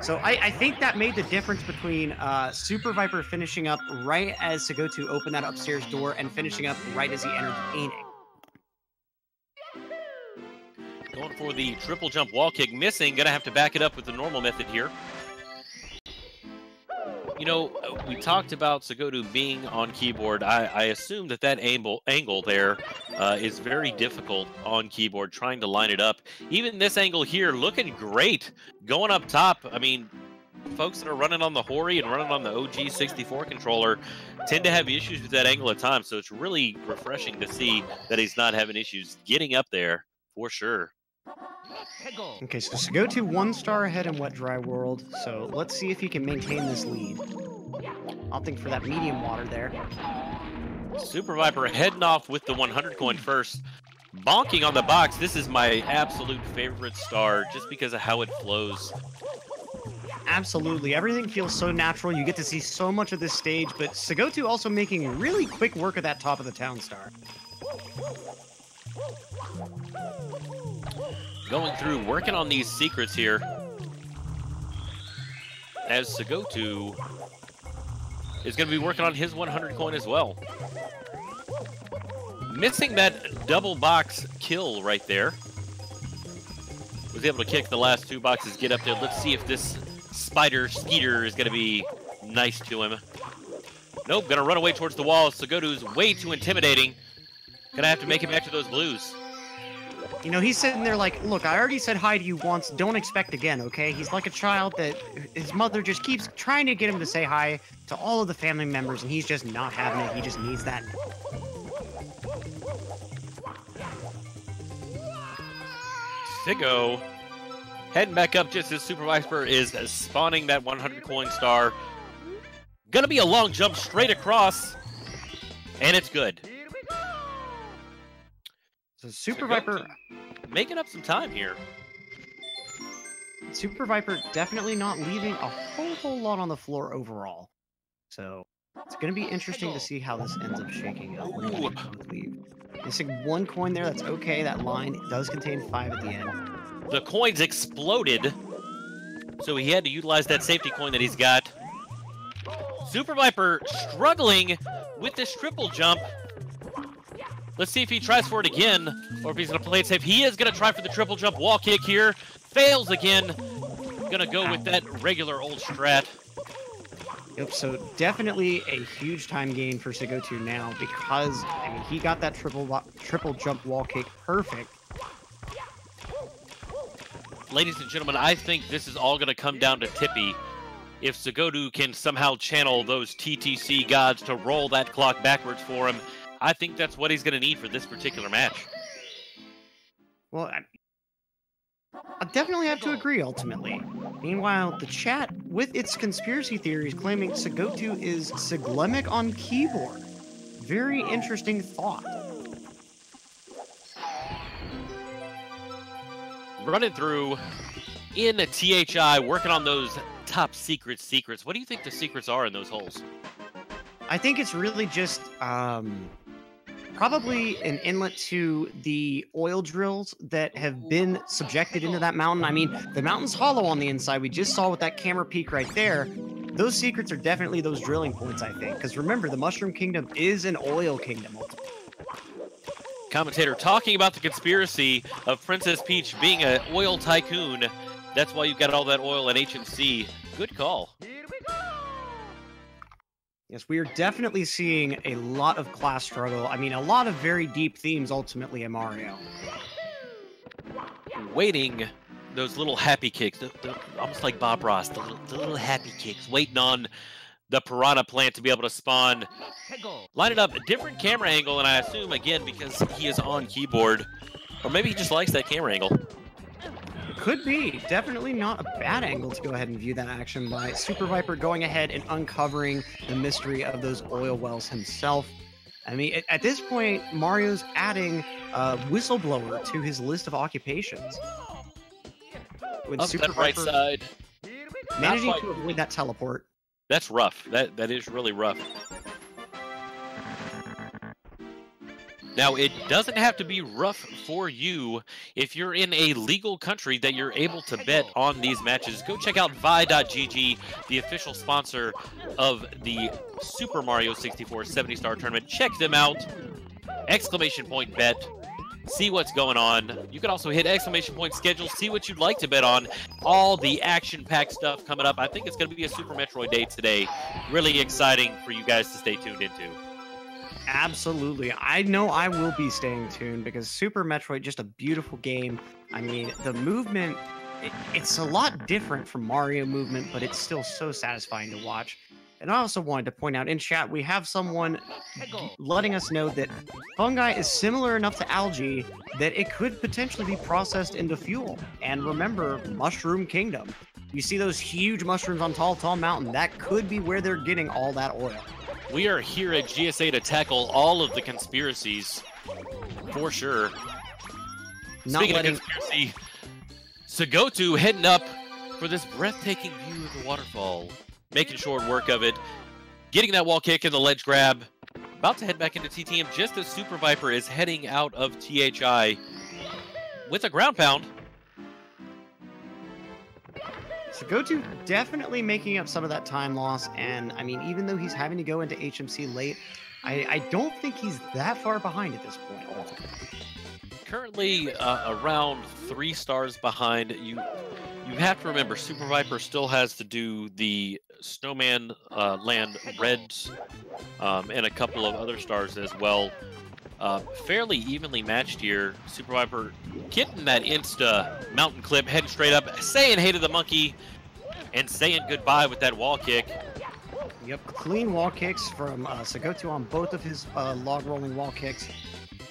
So I think that made the difference between SuperViper finishing up right as Sigotu opened that upstairs door and finishing up right as he entered the painting. Going for the triple jump wall kick, missing. Gonna have to back it up with the normal method here. You know, we talked about Sigotu being on keyboard. I assume that angle there is very difficult on keyboard, trying to line it up. Even this angle here, looking great. Going up top, I mean, folks that are running on the Hori and running on the OG 64 controller tend to have issues with that angle at times, so it's really refreshing to see that he's not having issues getting up there, for sure. Okay, so Sigotu 1 star ahead in Wet Dry World, so let's see if he can maintain this lead. Opting for that medium water there. SuperViper heading off with the 100 coin first. Bonking on the box. This is my absolute favorite star just because of how it flows. Absolutely. Everything feels so natural. You get to see so much of this stage, but Sigotu also making really quick work of that top of the town star. Going through, working on these secrets here. As Sigotu is going to be working on his 100 coin as well. Missing that double box kill right there. Was able to kick the last 2 boxes, get up there. Let's see if this spider skeeter is going to be nice to him. Nope, going to run away towards the wall. Sigotu's way too intimidating. Going to have to make it back to those blues. You know, he's sitting there like, look, I already said hi to you once, don't expect again, okay? He's like a child that his mother just keeps trying to get him to say hi to all of the family members, and he's just not having it. He just needs that. Sigo heading back up just as SuperViper is spawning that 100 coin star. Gonna be a long jump straight across, and it's good. So SuperViper making up some time here. SuperViper definitely not leaving a whole lot on the floor overall. So it's going to be interesting to see how this ends up shaking up when we both leave. Missing 1 coin there, that's okay. That line does contain 5 at the end. The coins exploded, so he had to utilize that safety coin that he's got. SuperViper struggling with this triple jump. Let's see if he tries for it again, or if he's going to play it safe. He is going to try for the triple jump wall kick here. Fails again. Going to go with that regular old strat. Yep, so definitely a huge time gain for Sigotu now because, I mean, he got that triple jump wall kick perfect. Ladies and gentlemen, I think this is all going to come down to Tippy. If Sigotu can somehow channel those TTC gods to roll that clock backwards for him, I think that's what he's going to need for this particular match. Well, I definitely have to agree, ultimately. Meanwhile, the chat, with its conspiracy theories, claiming Sigotu is Siglemic on keyboard. Very interesting thought. Running through in THI, working on those top secrets. What do you think the secrets are in those holes? I think it's really just probably an inlet to the oil drills that have been subjected into that mountain. I mean, the mountain's hollow on the inside. We just saw with that camera peek right there. Those secrets are definitely those drilling points, I think. Because remember, the Mushroom Kingdom is an oil kingdom. Commentator talking about the conspiracy of Princess Peach being an oil tycoon. That's why you've got all that oil at HMC. Good call. Yes, we are definitely seeing a lot of class struggle. I mean, a lot of very deep themes ultimately in Mario. Waiting those little happy kicks, almost like Bob Ross, the little happy kicks, waiting on the piranha plant to be able to spawn. Line it up, a different camera angle, and I assume, again, because he is on keyboard, or maybe he just likes that camera angle. Could be. Definitely not a bad angle to go ahead and view that action by SuperViper going ahead and uncovering the mystery of those oil wells himself. I mean, at this point, Mario's adding whistleblower to his list of occupations. With Up that right side. Managing to avoid that teleport. That's rough. That is really rough. Now, it doesn't have to be rough for you if you're in a legal country that you're able to bet on these matches. Go check out Vi.gg, the official sponsor of the Super Mario 64 70-star tournament. Check them out. Exclamation point bet. See what's going on. You can also hit exclamation point schedule, see what you'd like to bet on. All the action-packed stuff coming up. I think it's going to be a Super Metroid day today. Really exciting for you guys to stay tuned into. Absolutely. I know I will be staying tuned because Super Metroid, just a beautiful game. I mean, the movement, it's a lot different from Mario movement, but it's still so satisfying to watch. And I also wanted to point out in chat, we have someone letting us know that fungi is similar enough to algae that it could potentially be processed into fuel. And remember, Mushroom Kingdom. You see those huge mushrooms on Tall Mountain, that could be where they're getting all that oil. We are here at GSA to tackle all of the conspiracies, for sure. Speaking of conspiracy, Sigotu heading up for this breathtaking view of the waterfall. Making short work of it. Getting that wall kick and the ledge grab. About to head back into TTM just as SuperViper is heading out of THI with a ground pound. Sigotu definitely making up some of that time loss, and I mean, even though he's having to go into HMC late, I don't think he's that far behind at this point. Currently around 3 stars behind. You have to remember, SuperViper still has to do the Snowman Land Reds and a couple of other stars as well. Fairly evenly matched here. SuperViper getting that insta mountain clip, heading straight up, saying hey to the monkey, and saying goodbye with that wall kick. Yep, clean wall kicks from Sigotu on both of his log rolling wall kicks.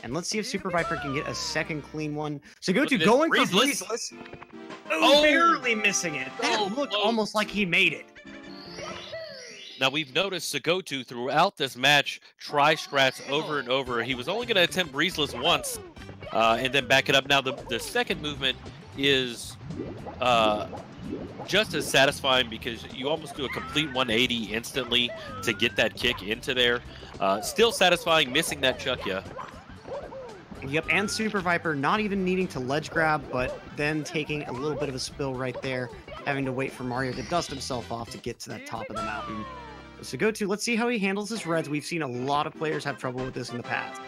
And let's see if SuperViper can get a second clean one. Sigotu going for Breezeless. Oh, barely missing it. That looked almost like he made it. Now, we've noticed Sigotu throughout this match try strats over and over. He was only going to attempt Breezeless once and then back it up. Now, the second movement is just as satisfying because you almost do a complete 180 instantly to get that kick into there. Still satisfying, missing that Chuckya. Yep, and SuperViper not even needing to ledge grab, but then taking a little bit of a spill right there, having to wait for Mario to dust himself off to get to that top of the mountain. So Sigotu, let's see how he handles his reds. We've seen a lot of players have trouble with this in the past.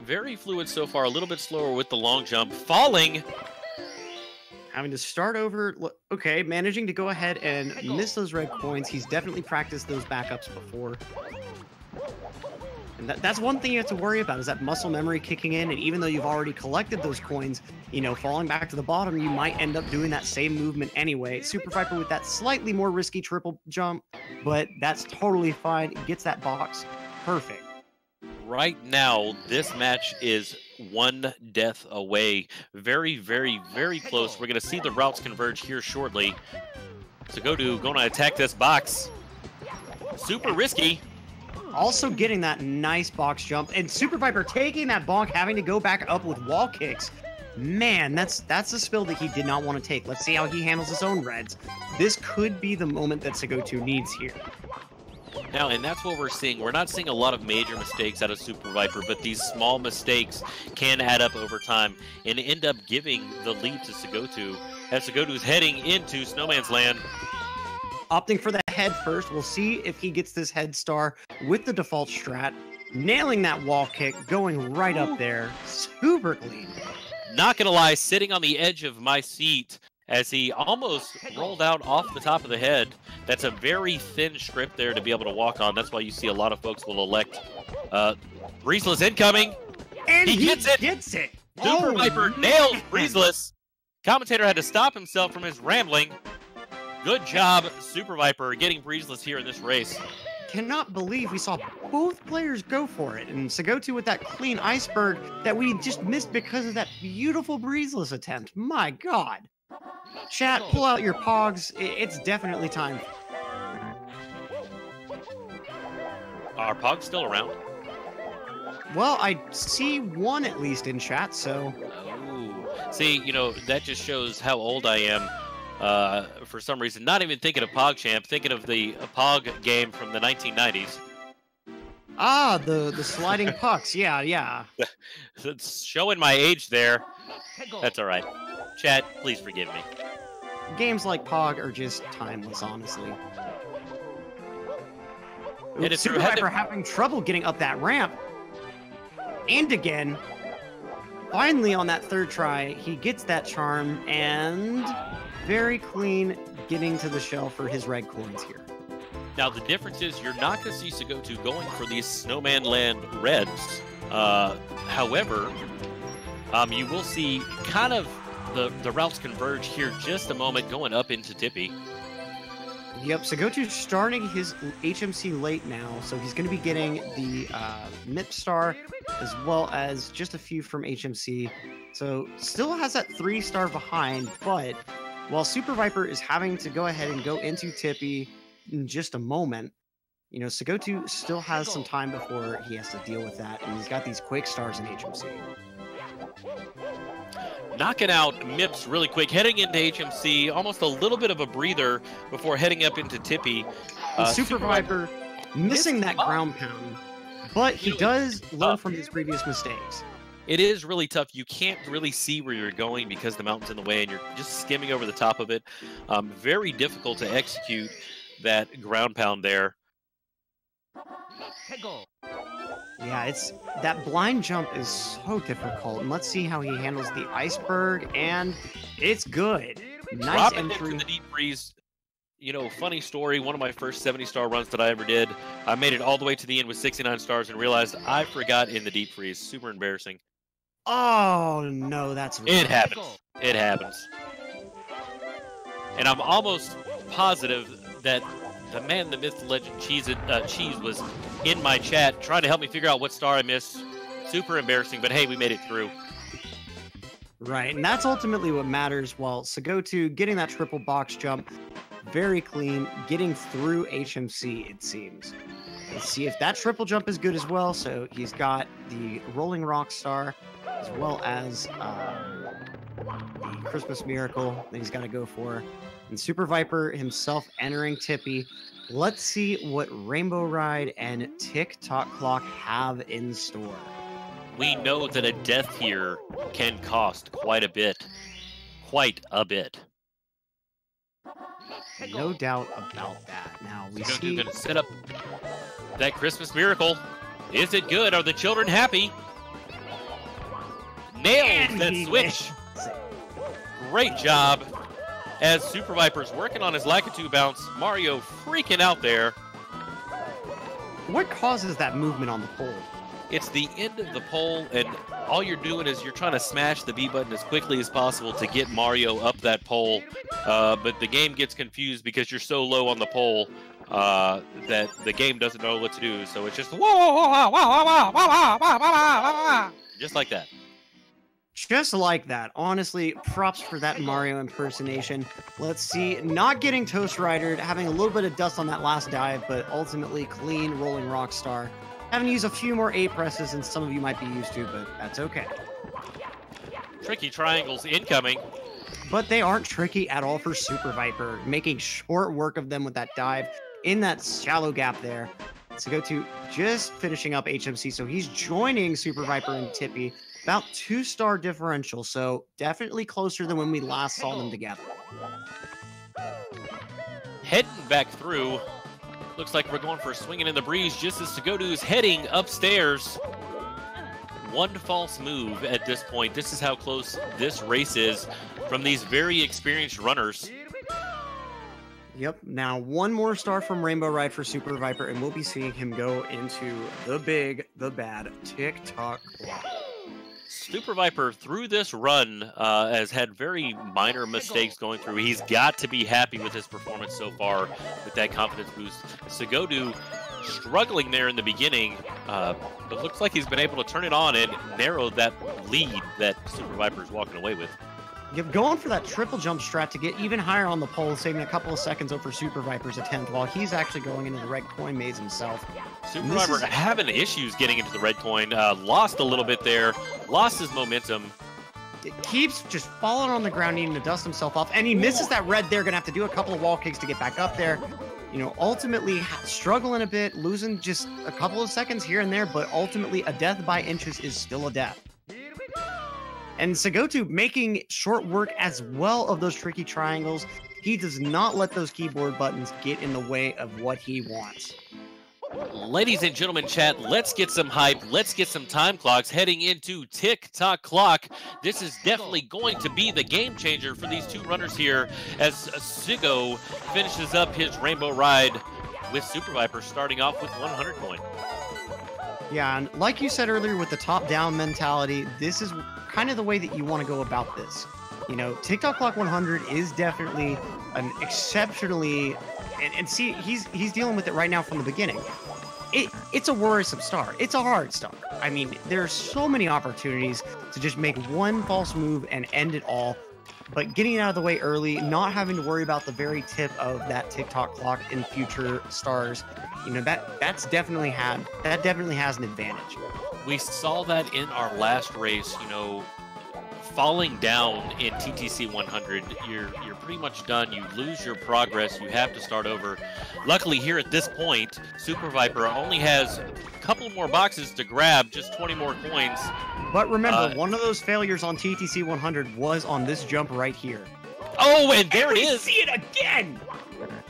Very fluid so far, a little bit slower with the long jump. Falling! Having to start over. Okay, managing to go ahead and miss those red coins. He's definitely practiced those backups before. And that's one thing you have to worry about, is that muscle memory kicking in, and even though you've already collected those coins, you know, falling back to the bottom, you might end up doing that same movement anyway. SuperViper with that slightly more risky triple jump, but that's totally fine. Gets that box. Perfect. Right now, this match is one death away. Very, very, very close. We're going to see the routes converge here shortly. Sigotu going to attack this box. Super risky. Also getting that nice box jump, and SuperViper taking that bonk, having to go back up with wall kicks. Man, that's a spill that he did not want to take. Let's see how he handles his own reds. This could be the moment that Sigotu needs here. Now, and that's what we're seeing. We're not seeing a lot of major mistakes out of SuperViper, but these small mistakes can add up over time and end up giving the lead to Sigotu, as Sigotu's heading into Snowman's Land. Opting for the head first. We'll see if he gets this head star with the default strat. Nailing that wall kick, going right up there. Super clean. Not gonna lie, sitting on the edge of my seat as he almost rolled out off the top of the head. That's a very thin strip there to be able to walk on. That's why you see a lot of folks will elect Breezeless incoming. And he gets it. Gets it. SuperViper nails Breezeless. Commentator had to stop himself from his rambling. Good job, Super Viper, getting breezeless here in this race. Cannot believe we saw both players go for it, and Sigotu with that clean iceberg that we just missed because of that beautiful breezeless attempt. My God. Chat, pull out your pogs. It's definitely time. Are pogs still around? Well, I see one at least in chat, so... Oh. See, you know, that just shows how old I am. For some reason, not even thinking of PogChamp, thinking of the Pog game from the 1990s. Ah, the sliding pucks. Yeah. It's showing my age there. That's all right. Chat, please forgive me. Games like Pog are just timeless, honestly. Oops, Super Viper having trouble getting up that ramp. And again, finally on that third try, he gets that charm and very clean getting to the shell for his red coins here. Now the difference is you're not going to see Sigotu going for these Snowman Land reds. However, you will see kind of the routes converge here just a moment going up into Tippy. Yep, Sigotu's starting his HMC late now, so he's going to be getting the MIP star as well as just a few from HMC. So still has that 3-star behind, but while Super Viper is having to go ahead and go into Tippy in just a moment, you know, Sigotu still has some time before he has to deal with that, and he's got these quick stars in HMC. Knocking out MIPS really quick, heading into HMC, almost a little bit of a breather before heading up into Tippy. Super Viper missing that ground pound, but he does learn from his previous mistakes. It is really tough. You can't really see where you're going because the mountain's in the way and you're just skimming over the top of it. Very difficult to execute that ground pound there. Yeah, it's that blind jump is so difficult. And let's see how he handles the iceberg, and it's good. Nice entry. Into the deep freeze. You know, funny story, one of my first 70-star runs that I ever did, I made it all the way to the end with 69 stars and realized I forgot in the deep freeze. Super embarrassing. Oh, no, that's It happens. It happens. And I'm almost positive that the man, the myth, the legend, Cheese was in my chat trying to help me figure out what star I missed. Super embarrassing, but hey, we made it through. Right, and that's ultimately what matters. While Sigotu getting that triple box jump, very clean, getting through HMC, it seems. Let's see if that triple jump is good as well. So he's got the Rolling Rock Star, as well as the Christmas Miracle that he's got to go for. And Super Viper himself entering Tippy. Let's see what Rainbow Ride and Tick-Tock Clock have in store. We know that a death here can cost quite a bit. Quite a bit. No doubt about that. Now we see... Going to set up that Christmas Miracle. Is it good? Are the children happy? Nailed that switch. Great job. As Super Viper's working on his Lakitu bounce, Mario freaking out there. What causes that movement on the pole? It's the end of the pole, and all you're doing is you're trying to smash the B button as quickly as possible to get Mario up that pole. But the game gets confused because you're so low on the pole that the game doesn't know what to do. So it's just just like that. Just like that. Honestly, props for that Mario impersonation. Let's see, not getting Toast Ridered, having a little bit of dust on that last dive, but ultimately clean Rolling Rock Star. Having to use a few more A presses than some of you might be used to, but that's okay. Tricky triangles incoming. But they aren't tricky at all for Super Viper, making short work of them with that dive in that shallow gap there. Sigotu just finishing up HMC, so he's joining Super Viper and Tippy. About 2-star differential, so definitely closer than when we last saw them together. Heading back through. Looks like we're going for swinging in the breeze just as Sigotu's heading upstairs. One false move at this point. This is how close this race is from these very experienced runners. Yep, now one more star from Rainbow Ride for Super Viper, and we'll be seeing him go into the big, the bad Tick-Tock Clock. SuperViper through this run has had very minor mistakes going through. He's got to be happy with his performance so far with that confidence boost. Sigotu struggling there in the beginning, but looks like he's been able to turn it on and narrow that lead that SuperViper is walking away with. Going for that triple jump strat to get even higher on the pole, saving a couple of seconds over SuperViper's attempt while he's actually going into the red coin maze himself. SuperViper having issues getting into the red coin, lost a little bit there, lost his momentum. It keeps just falling on the ground, needing to dust himself off, and he misses that red there, gonna have to do a couple of wall kicks to get back up there. You know, ultimately struggling a bit, losing just a couple of seconds here and there, but ultimately a death by inches is still a death. And Sigotu making short work as well of those tricky triangles. He does not let those keyboard buttons get in the way of what he wants. Ladies and gentlemen, chat, let's get some hype. Let's get some time clocks heading into tick-tock clock. This is definitely going to be the game changer for these two runners here as Sigo finishes up his rainbow ride with SuperViper starting off with 100 coin. Yeah, and like you said earlier with the top-down mentality, this is kind of the way that you want to go about this. You know, tick-tock clock 100 is definitely an exceptionally... And see, he's dealing with it right now from the beginning. It's a worrisome start. It's a hard start. I mean, there are so many opportunities to just make one false move and end it all. But getting it out of the way early, not having to worry about the very tip of that tick-tock clock in future stars, you know, that definitely has an advantage. We saw that in our last race, you know, falling down in TTC 100, you're pretty much done. You lose your progress. You have to start over. Luckily, here at this point, SuperViper only has a couple more boxes to grab, just 20 more coins. But remember, one of those failures on TTC 100 was on this jump right here. Oh, and there it is. See it again.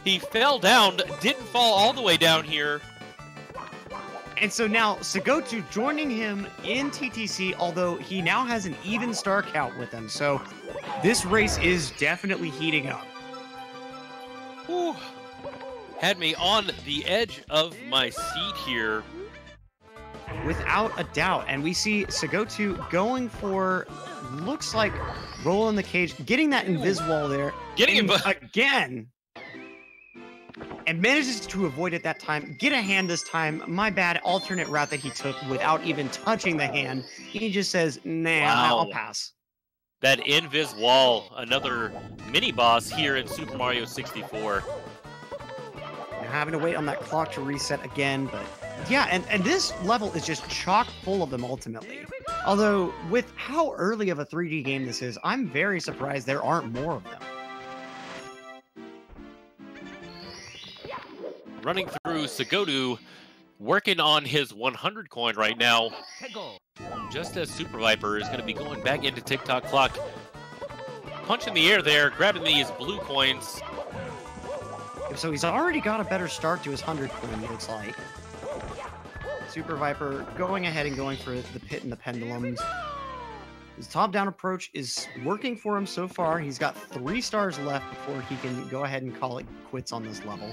He fell down, didn't fall all the way down here. And so now Sigotu joining him in TTC, although he now has an even star count with him. So this race is definitely heating up. Whew. Had me on the edge of my seat here. Without a doubt. And we see Sigotu going for, looks like rolling the cage, getting that invis wall there. Getting him again. And manages to avoid it that time. Get a hand this time. My bad. Alternate route that he took without even touching the hand. He just says, nah, wow. I'll pass. That invis wall, another mini boss here in Super Mario 64. Now having to wait on that clock to reset again, but yeah, and this level is just chock full of them ultimately. Although with how early of a 3D game this is, I'm very surprised there aren't more of them. Running through Sigotu, working on his 100 coin right now. Just as SuperViper is going to be going back into tick-tock clock. Punch in the air there, grabbing these blue coins. So he's already got a better start to his 100 coin, it looks like. SuperViper going ahead and going for the pit and the pendulums. His top-down approach is working for him so far. He's got 3 stars left before he can go ahead and call it quits on this level.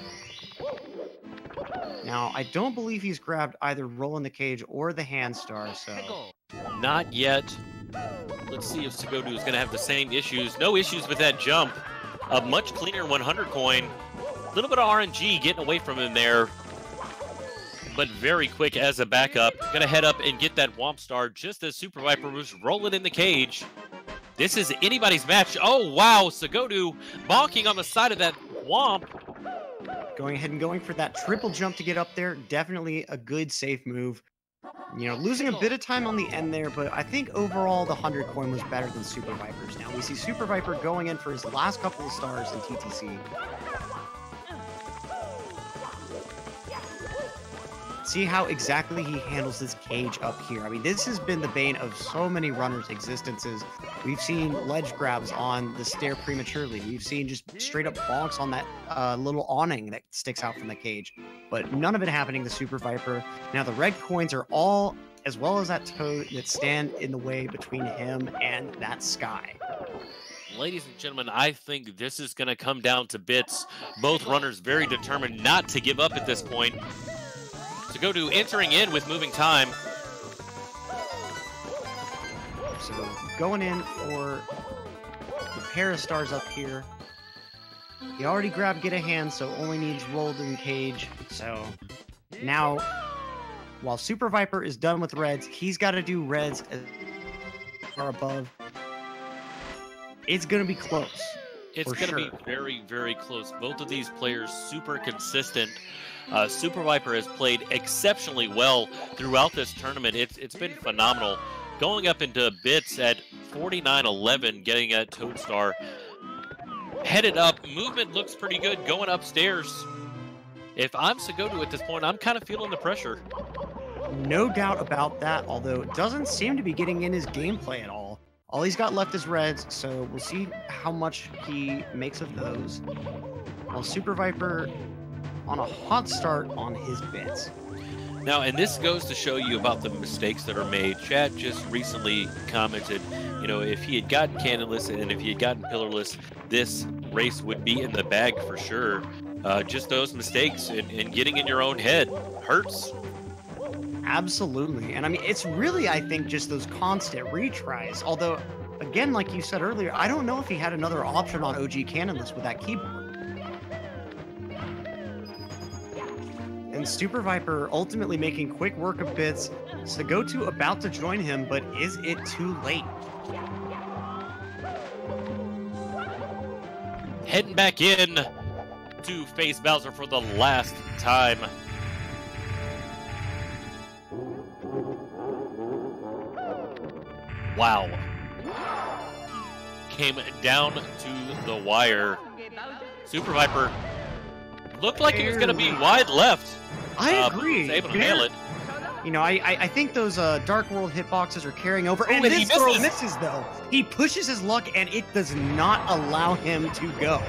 Now, I don't believe he's grabbed either roll in the cage or the hand star, so... Not yet. Let's see if Sigotu is going to have the same issues. No issues with that jump. A much cleaner 100 coin. A little bit of RNG getting away from him there. But very quick as a backup. Going to head up and get that Womp Star just as SuperViper was rolling in the cage. This is anybody's match. Oh, wow. Sigotu bonking on the side of that Womp. Going ahead and going for that triple jump to get up there. Definitely a good, safe move. You know, losing a bit of time on the end there, but I think overall the 100 coin was better than SuperViper's. Now we see SuperViper going in for his last couple of stars in TTC. See how exactly he handles this cage up here. I mean, this has been the bane of so many runners' existences. We've seen ledge grabs on the stair prematurely. We've seen just straight up bonks on that little awning that sticks out from the cage. But none of it happening to SuperViper. Now the red coins are all, as well as that toad, that stand in the way between him and that sky. Ladies and gentlemen, I think this is going to come down to bits. Both runners very determined not to give up at this point. Sigotu entering in with moving time. So going in for the pair of stars up here. He already grabbed Get a Hand, so only needs Rolled and Cage. So now, while Super Viper is done with reds, he's got to do reds or above. It's going to be close. It's going to be very, very close. Both of these players super consistent. Super Viper has played exceptionally well throughout this tournament. It's been phenomenal. Going up into bits at 49-11, getting a Toadstar. Headed up, movement looks pretty good. Going upstairs. If I'm Sigotu at this point, I'm kind of feeling the pressure. No doubt about that, although it doesn't seem to be getting in his gameplay at all. All he's got left is reds, so we'll see how much he makes of those. While Super Viper on a hot start on his bits. Now, and this goes to show you about the mistakes that are made. Chat just recently commented, you know, if he had gotten Cannonless and if he had gotten Pillarless, this race would be in the bag for sure. Just those mistakes and getting in your own head hurts. Absolutely. And I mean, it's really, I think, just those constant retries. Although, again, like you said earlier, I don't know if he had another option on OG Cannonless with that keyboard. And Super Viper ultimately making quick work of bits. Sigotu about to join him, but is it too late? Heading back in to face Bowser for the last time. Wow. Came down to the wire. Super Viper looked like it was going to be wide left. I agree. Was able to nail it. You know, I think those Dark World hitboxes are carrying over. Oh, and he this throw misses, though. He pushes his luck, and it does not allow him to go.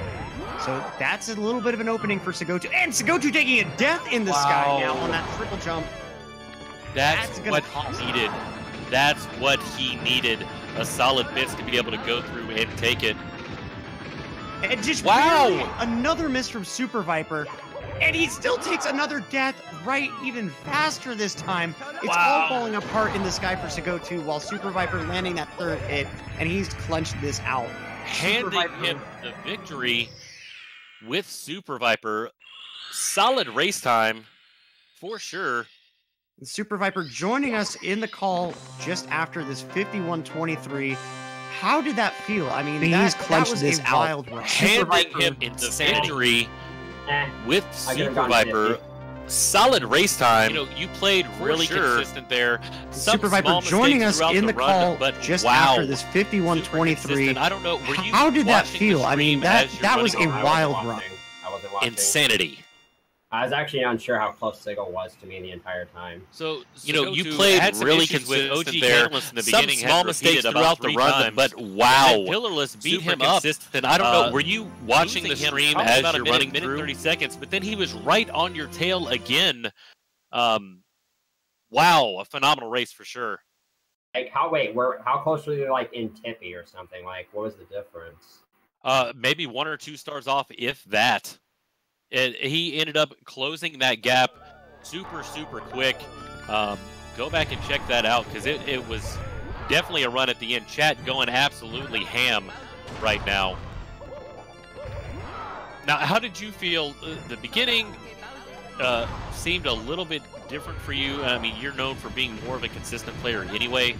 So that's a little bit of an opening for Sigotu. And Sigotu taking a death in the sky now on that triple jump. That's what he needed. That's what he needed. A solid bits to be able to go through and take it. And just barely another miss from Super Viper. And he still takes another death right even faster this time. It's all falling apart in the sky for Sigotu while Super Viper landing that third hit, and he's clenched this out. Handing him the victory with Super Viper. Solid race time for sure. Super Viper joining us in the call just after this 51-23. How did that feel? I mean, that was a wild run. Handing him the victory with Super Viper. Solid race time. You know, you played really consistent there. Super Viper joining us in the call just after this 51-23. I don't know. How did that feel? I mean, that was a wild run. I wasn't watching. Insanity. I was actually unsure how close Sigil was to me the entire time. So, you know, you played really consistent there. In the beginning, some small mistakes throughout the run, but wow. Pillarless beat him up. I don't know, were you watching the stream as you're running through? 30 seconds, but then he was right on your tail again. Wow, a phenomenal race for sure. Like, how close were you, like, in Tippy or something? Like, what was the difference? Maybe 1 or 2 stars off, if that. He ended up closing that gap super quick. Go back and check that out because it was definitely a run at the end. Chat going absolutely ham right now. Now, how did you feel? The beginning seemed a little bit different for you. I mean, you're known for being more of a consistent player anyway.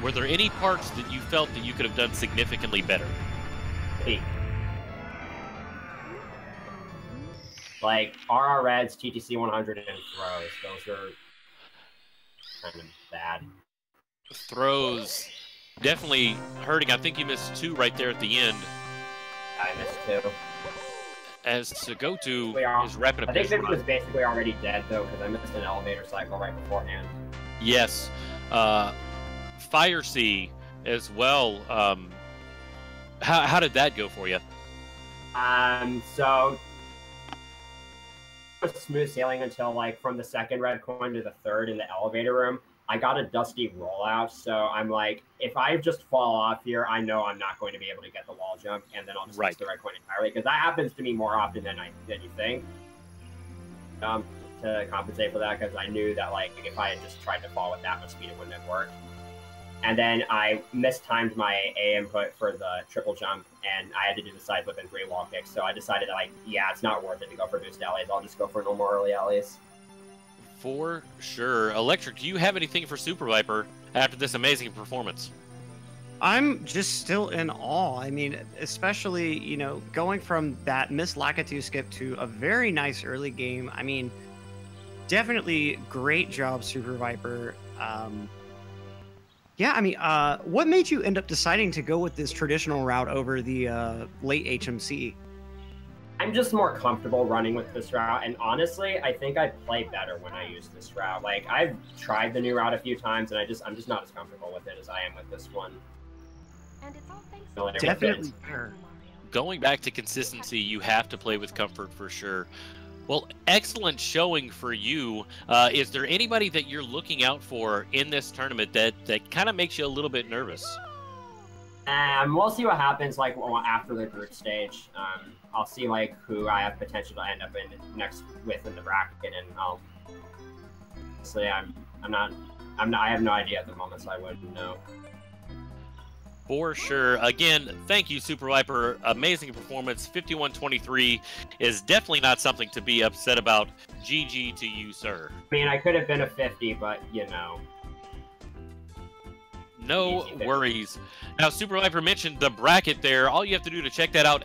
Were there any parts that you felt that you could have done significantly better? Like, RR Reds, TTC 100, and throws. Those are kind of bad. Throws definitely hurting. I think you missed 2 right there at the end. I missed 2. As Sigotu is wrapping up his run. I think Vicky was basically already dead, though, because I missed an elevator cycle right beforehand. Yes. Fire Sea as well. How did that go for you? So... was smooth sailing until, like, from the second red coin to the third in the elevator room. I got a dusty rollout, so I'm like, if I just fall off here, I know I'm not going to be able to get the wall jump, and then I'll just miss the red coin entirely, because that happens to me more often than you think. To compensate for that, because I knew that, like, if I had just tried to fall with that much speed, it wouldn't have worked. And then I mistimed my A input for the triple jump, and I had to do the side flip and 3 wall kicks. So I decided that, like, yeah, it's not worth it to go for boost alleys. I'll just go for normal early alleys. For sure. Electric, do you have anything for Super Viper after this amazing performance? I'm just still in awe. I mean, especially, you know, going from that Miss Lakitu skip to a very nice early game. I mean, definitely great job, Super Viper. Yeah, I mean, what made you end up deciding to go with this traditional route over the late HMC? I'm just more comfortable running with this route, and honestly, I think I play better when I use this route. Like, I've tried the new route a few times, and I'm just not as comfortable with it as I am with this one. And it's all thanks Definitely fair. Going back to consistency, you have to play with comfort for sure. Well, excellent showing for you. Is there anybody that you're looking out for in this tournament that kind of makes you a little bit nervous? We'll see what happens like after the group stage. I'll see like who I have potential to end up in next with in the bracket, and I'll. So yeah, I have no idea at the moment, so I wouldn't know. For sure. Again, thank you, Super Viper. Amazing performance. 51-23 is definitely not something to be upset about. GG to you, sir. I mean, I could have been a 50, but you know. No worries. Now, Super Viper mentioned the bracket there. All you have to do to check that out,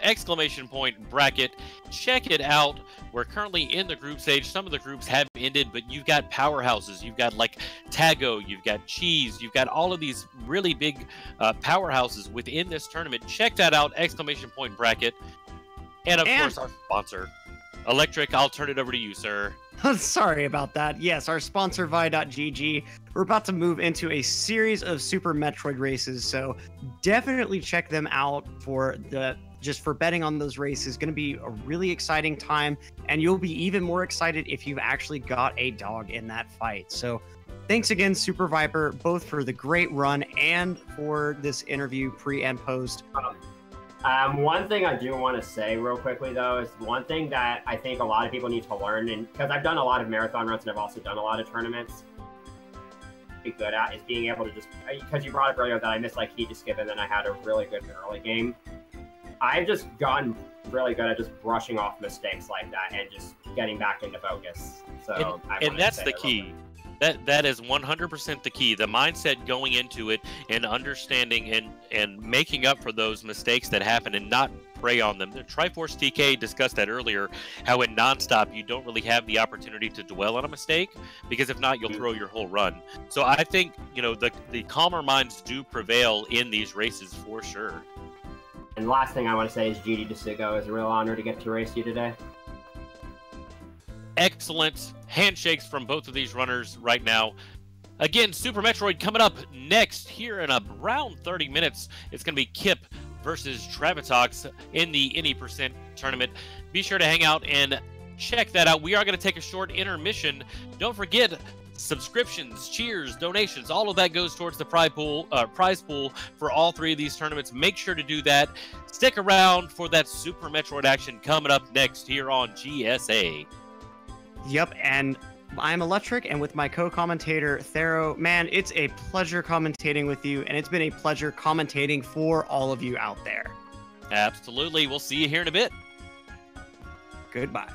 !bracket. Check it out. We're currently in the group stage. Some of the groups have ended, but you've got powerhouses. You've got like Tago, you've got Cheese, you've got all of these really big powerhouses within this tournament. Check that out, !bracket. And of course, our sponsor, Electric. I'll turn it over to you, sir. Sorry about that. Yes, our sponsor, Vi.gg. We're about to move into a series of Super Metroid races, so definitely check them out for for betting on those races. Going to be a really exciting time, and you'll be even more excited if you've actually got a dog in that fight. So thanks again, Super Viper, both for the great run and for this interview pre and post. One thing I do want to say real quickly, though, is one thing that I think a lot of people need to learn, and because I've done a lot of marathon runs and I've also done a lot of tournaments, be good at is being able to just, because you brought up earlier that I missed like heat to skip and then I had a really good early game. I've just gotten really good at just brushing off mistakes like that and just getting back into focus. So and that's the key. That is 100% the key. The mindset going into it and understanding and making up for those mistakes that happen and not prey on them. The Triforce TK discussed that earlier, how in nonstop you don't really have the opportunity to dwell on a mistake, because if not, you'll throw your whole run. So I think, you know, the calmer minds do prevail in these races for sure. And last thing I want to say is GD to Sigo. It's a real honor to get to race you today. Excellent handshakes from both of these runners right now. Again, Super Metroid coming up next here in around 30 minutes. It's going to be Kip versus Travitox in the Any Percent tournament. Be sure to hang out and check that out. We are going to take a short intermission. Don't forget, subscriptions, cheers, donations, all of that goes towards the prize pool for all 3 of these tournaments. Make sure to do that. Stick around for that Super Metroid action coming up next here on GSA. Yep, and I'm Electric, and with my co-commentator, Thero. Man, it's a pleasure commentating with you, and it's been a pleasure commentating for all of you out there. Absolutely. We'll see you here in a bit. Goodbye.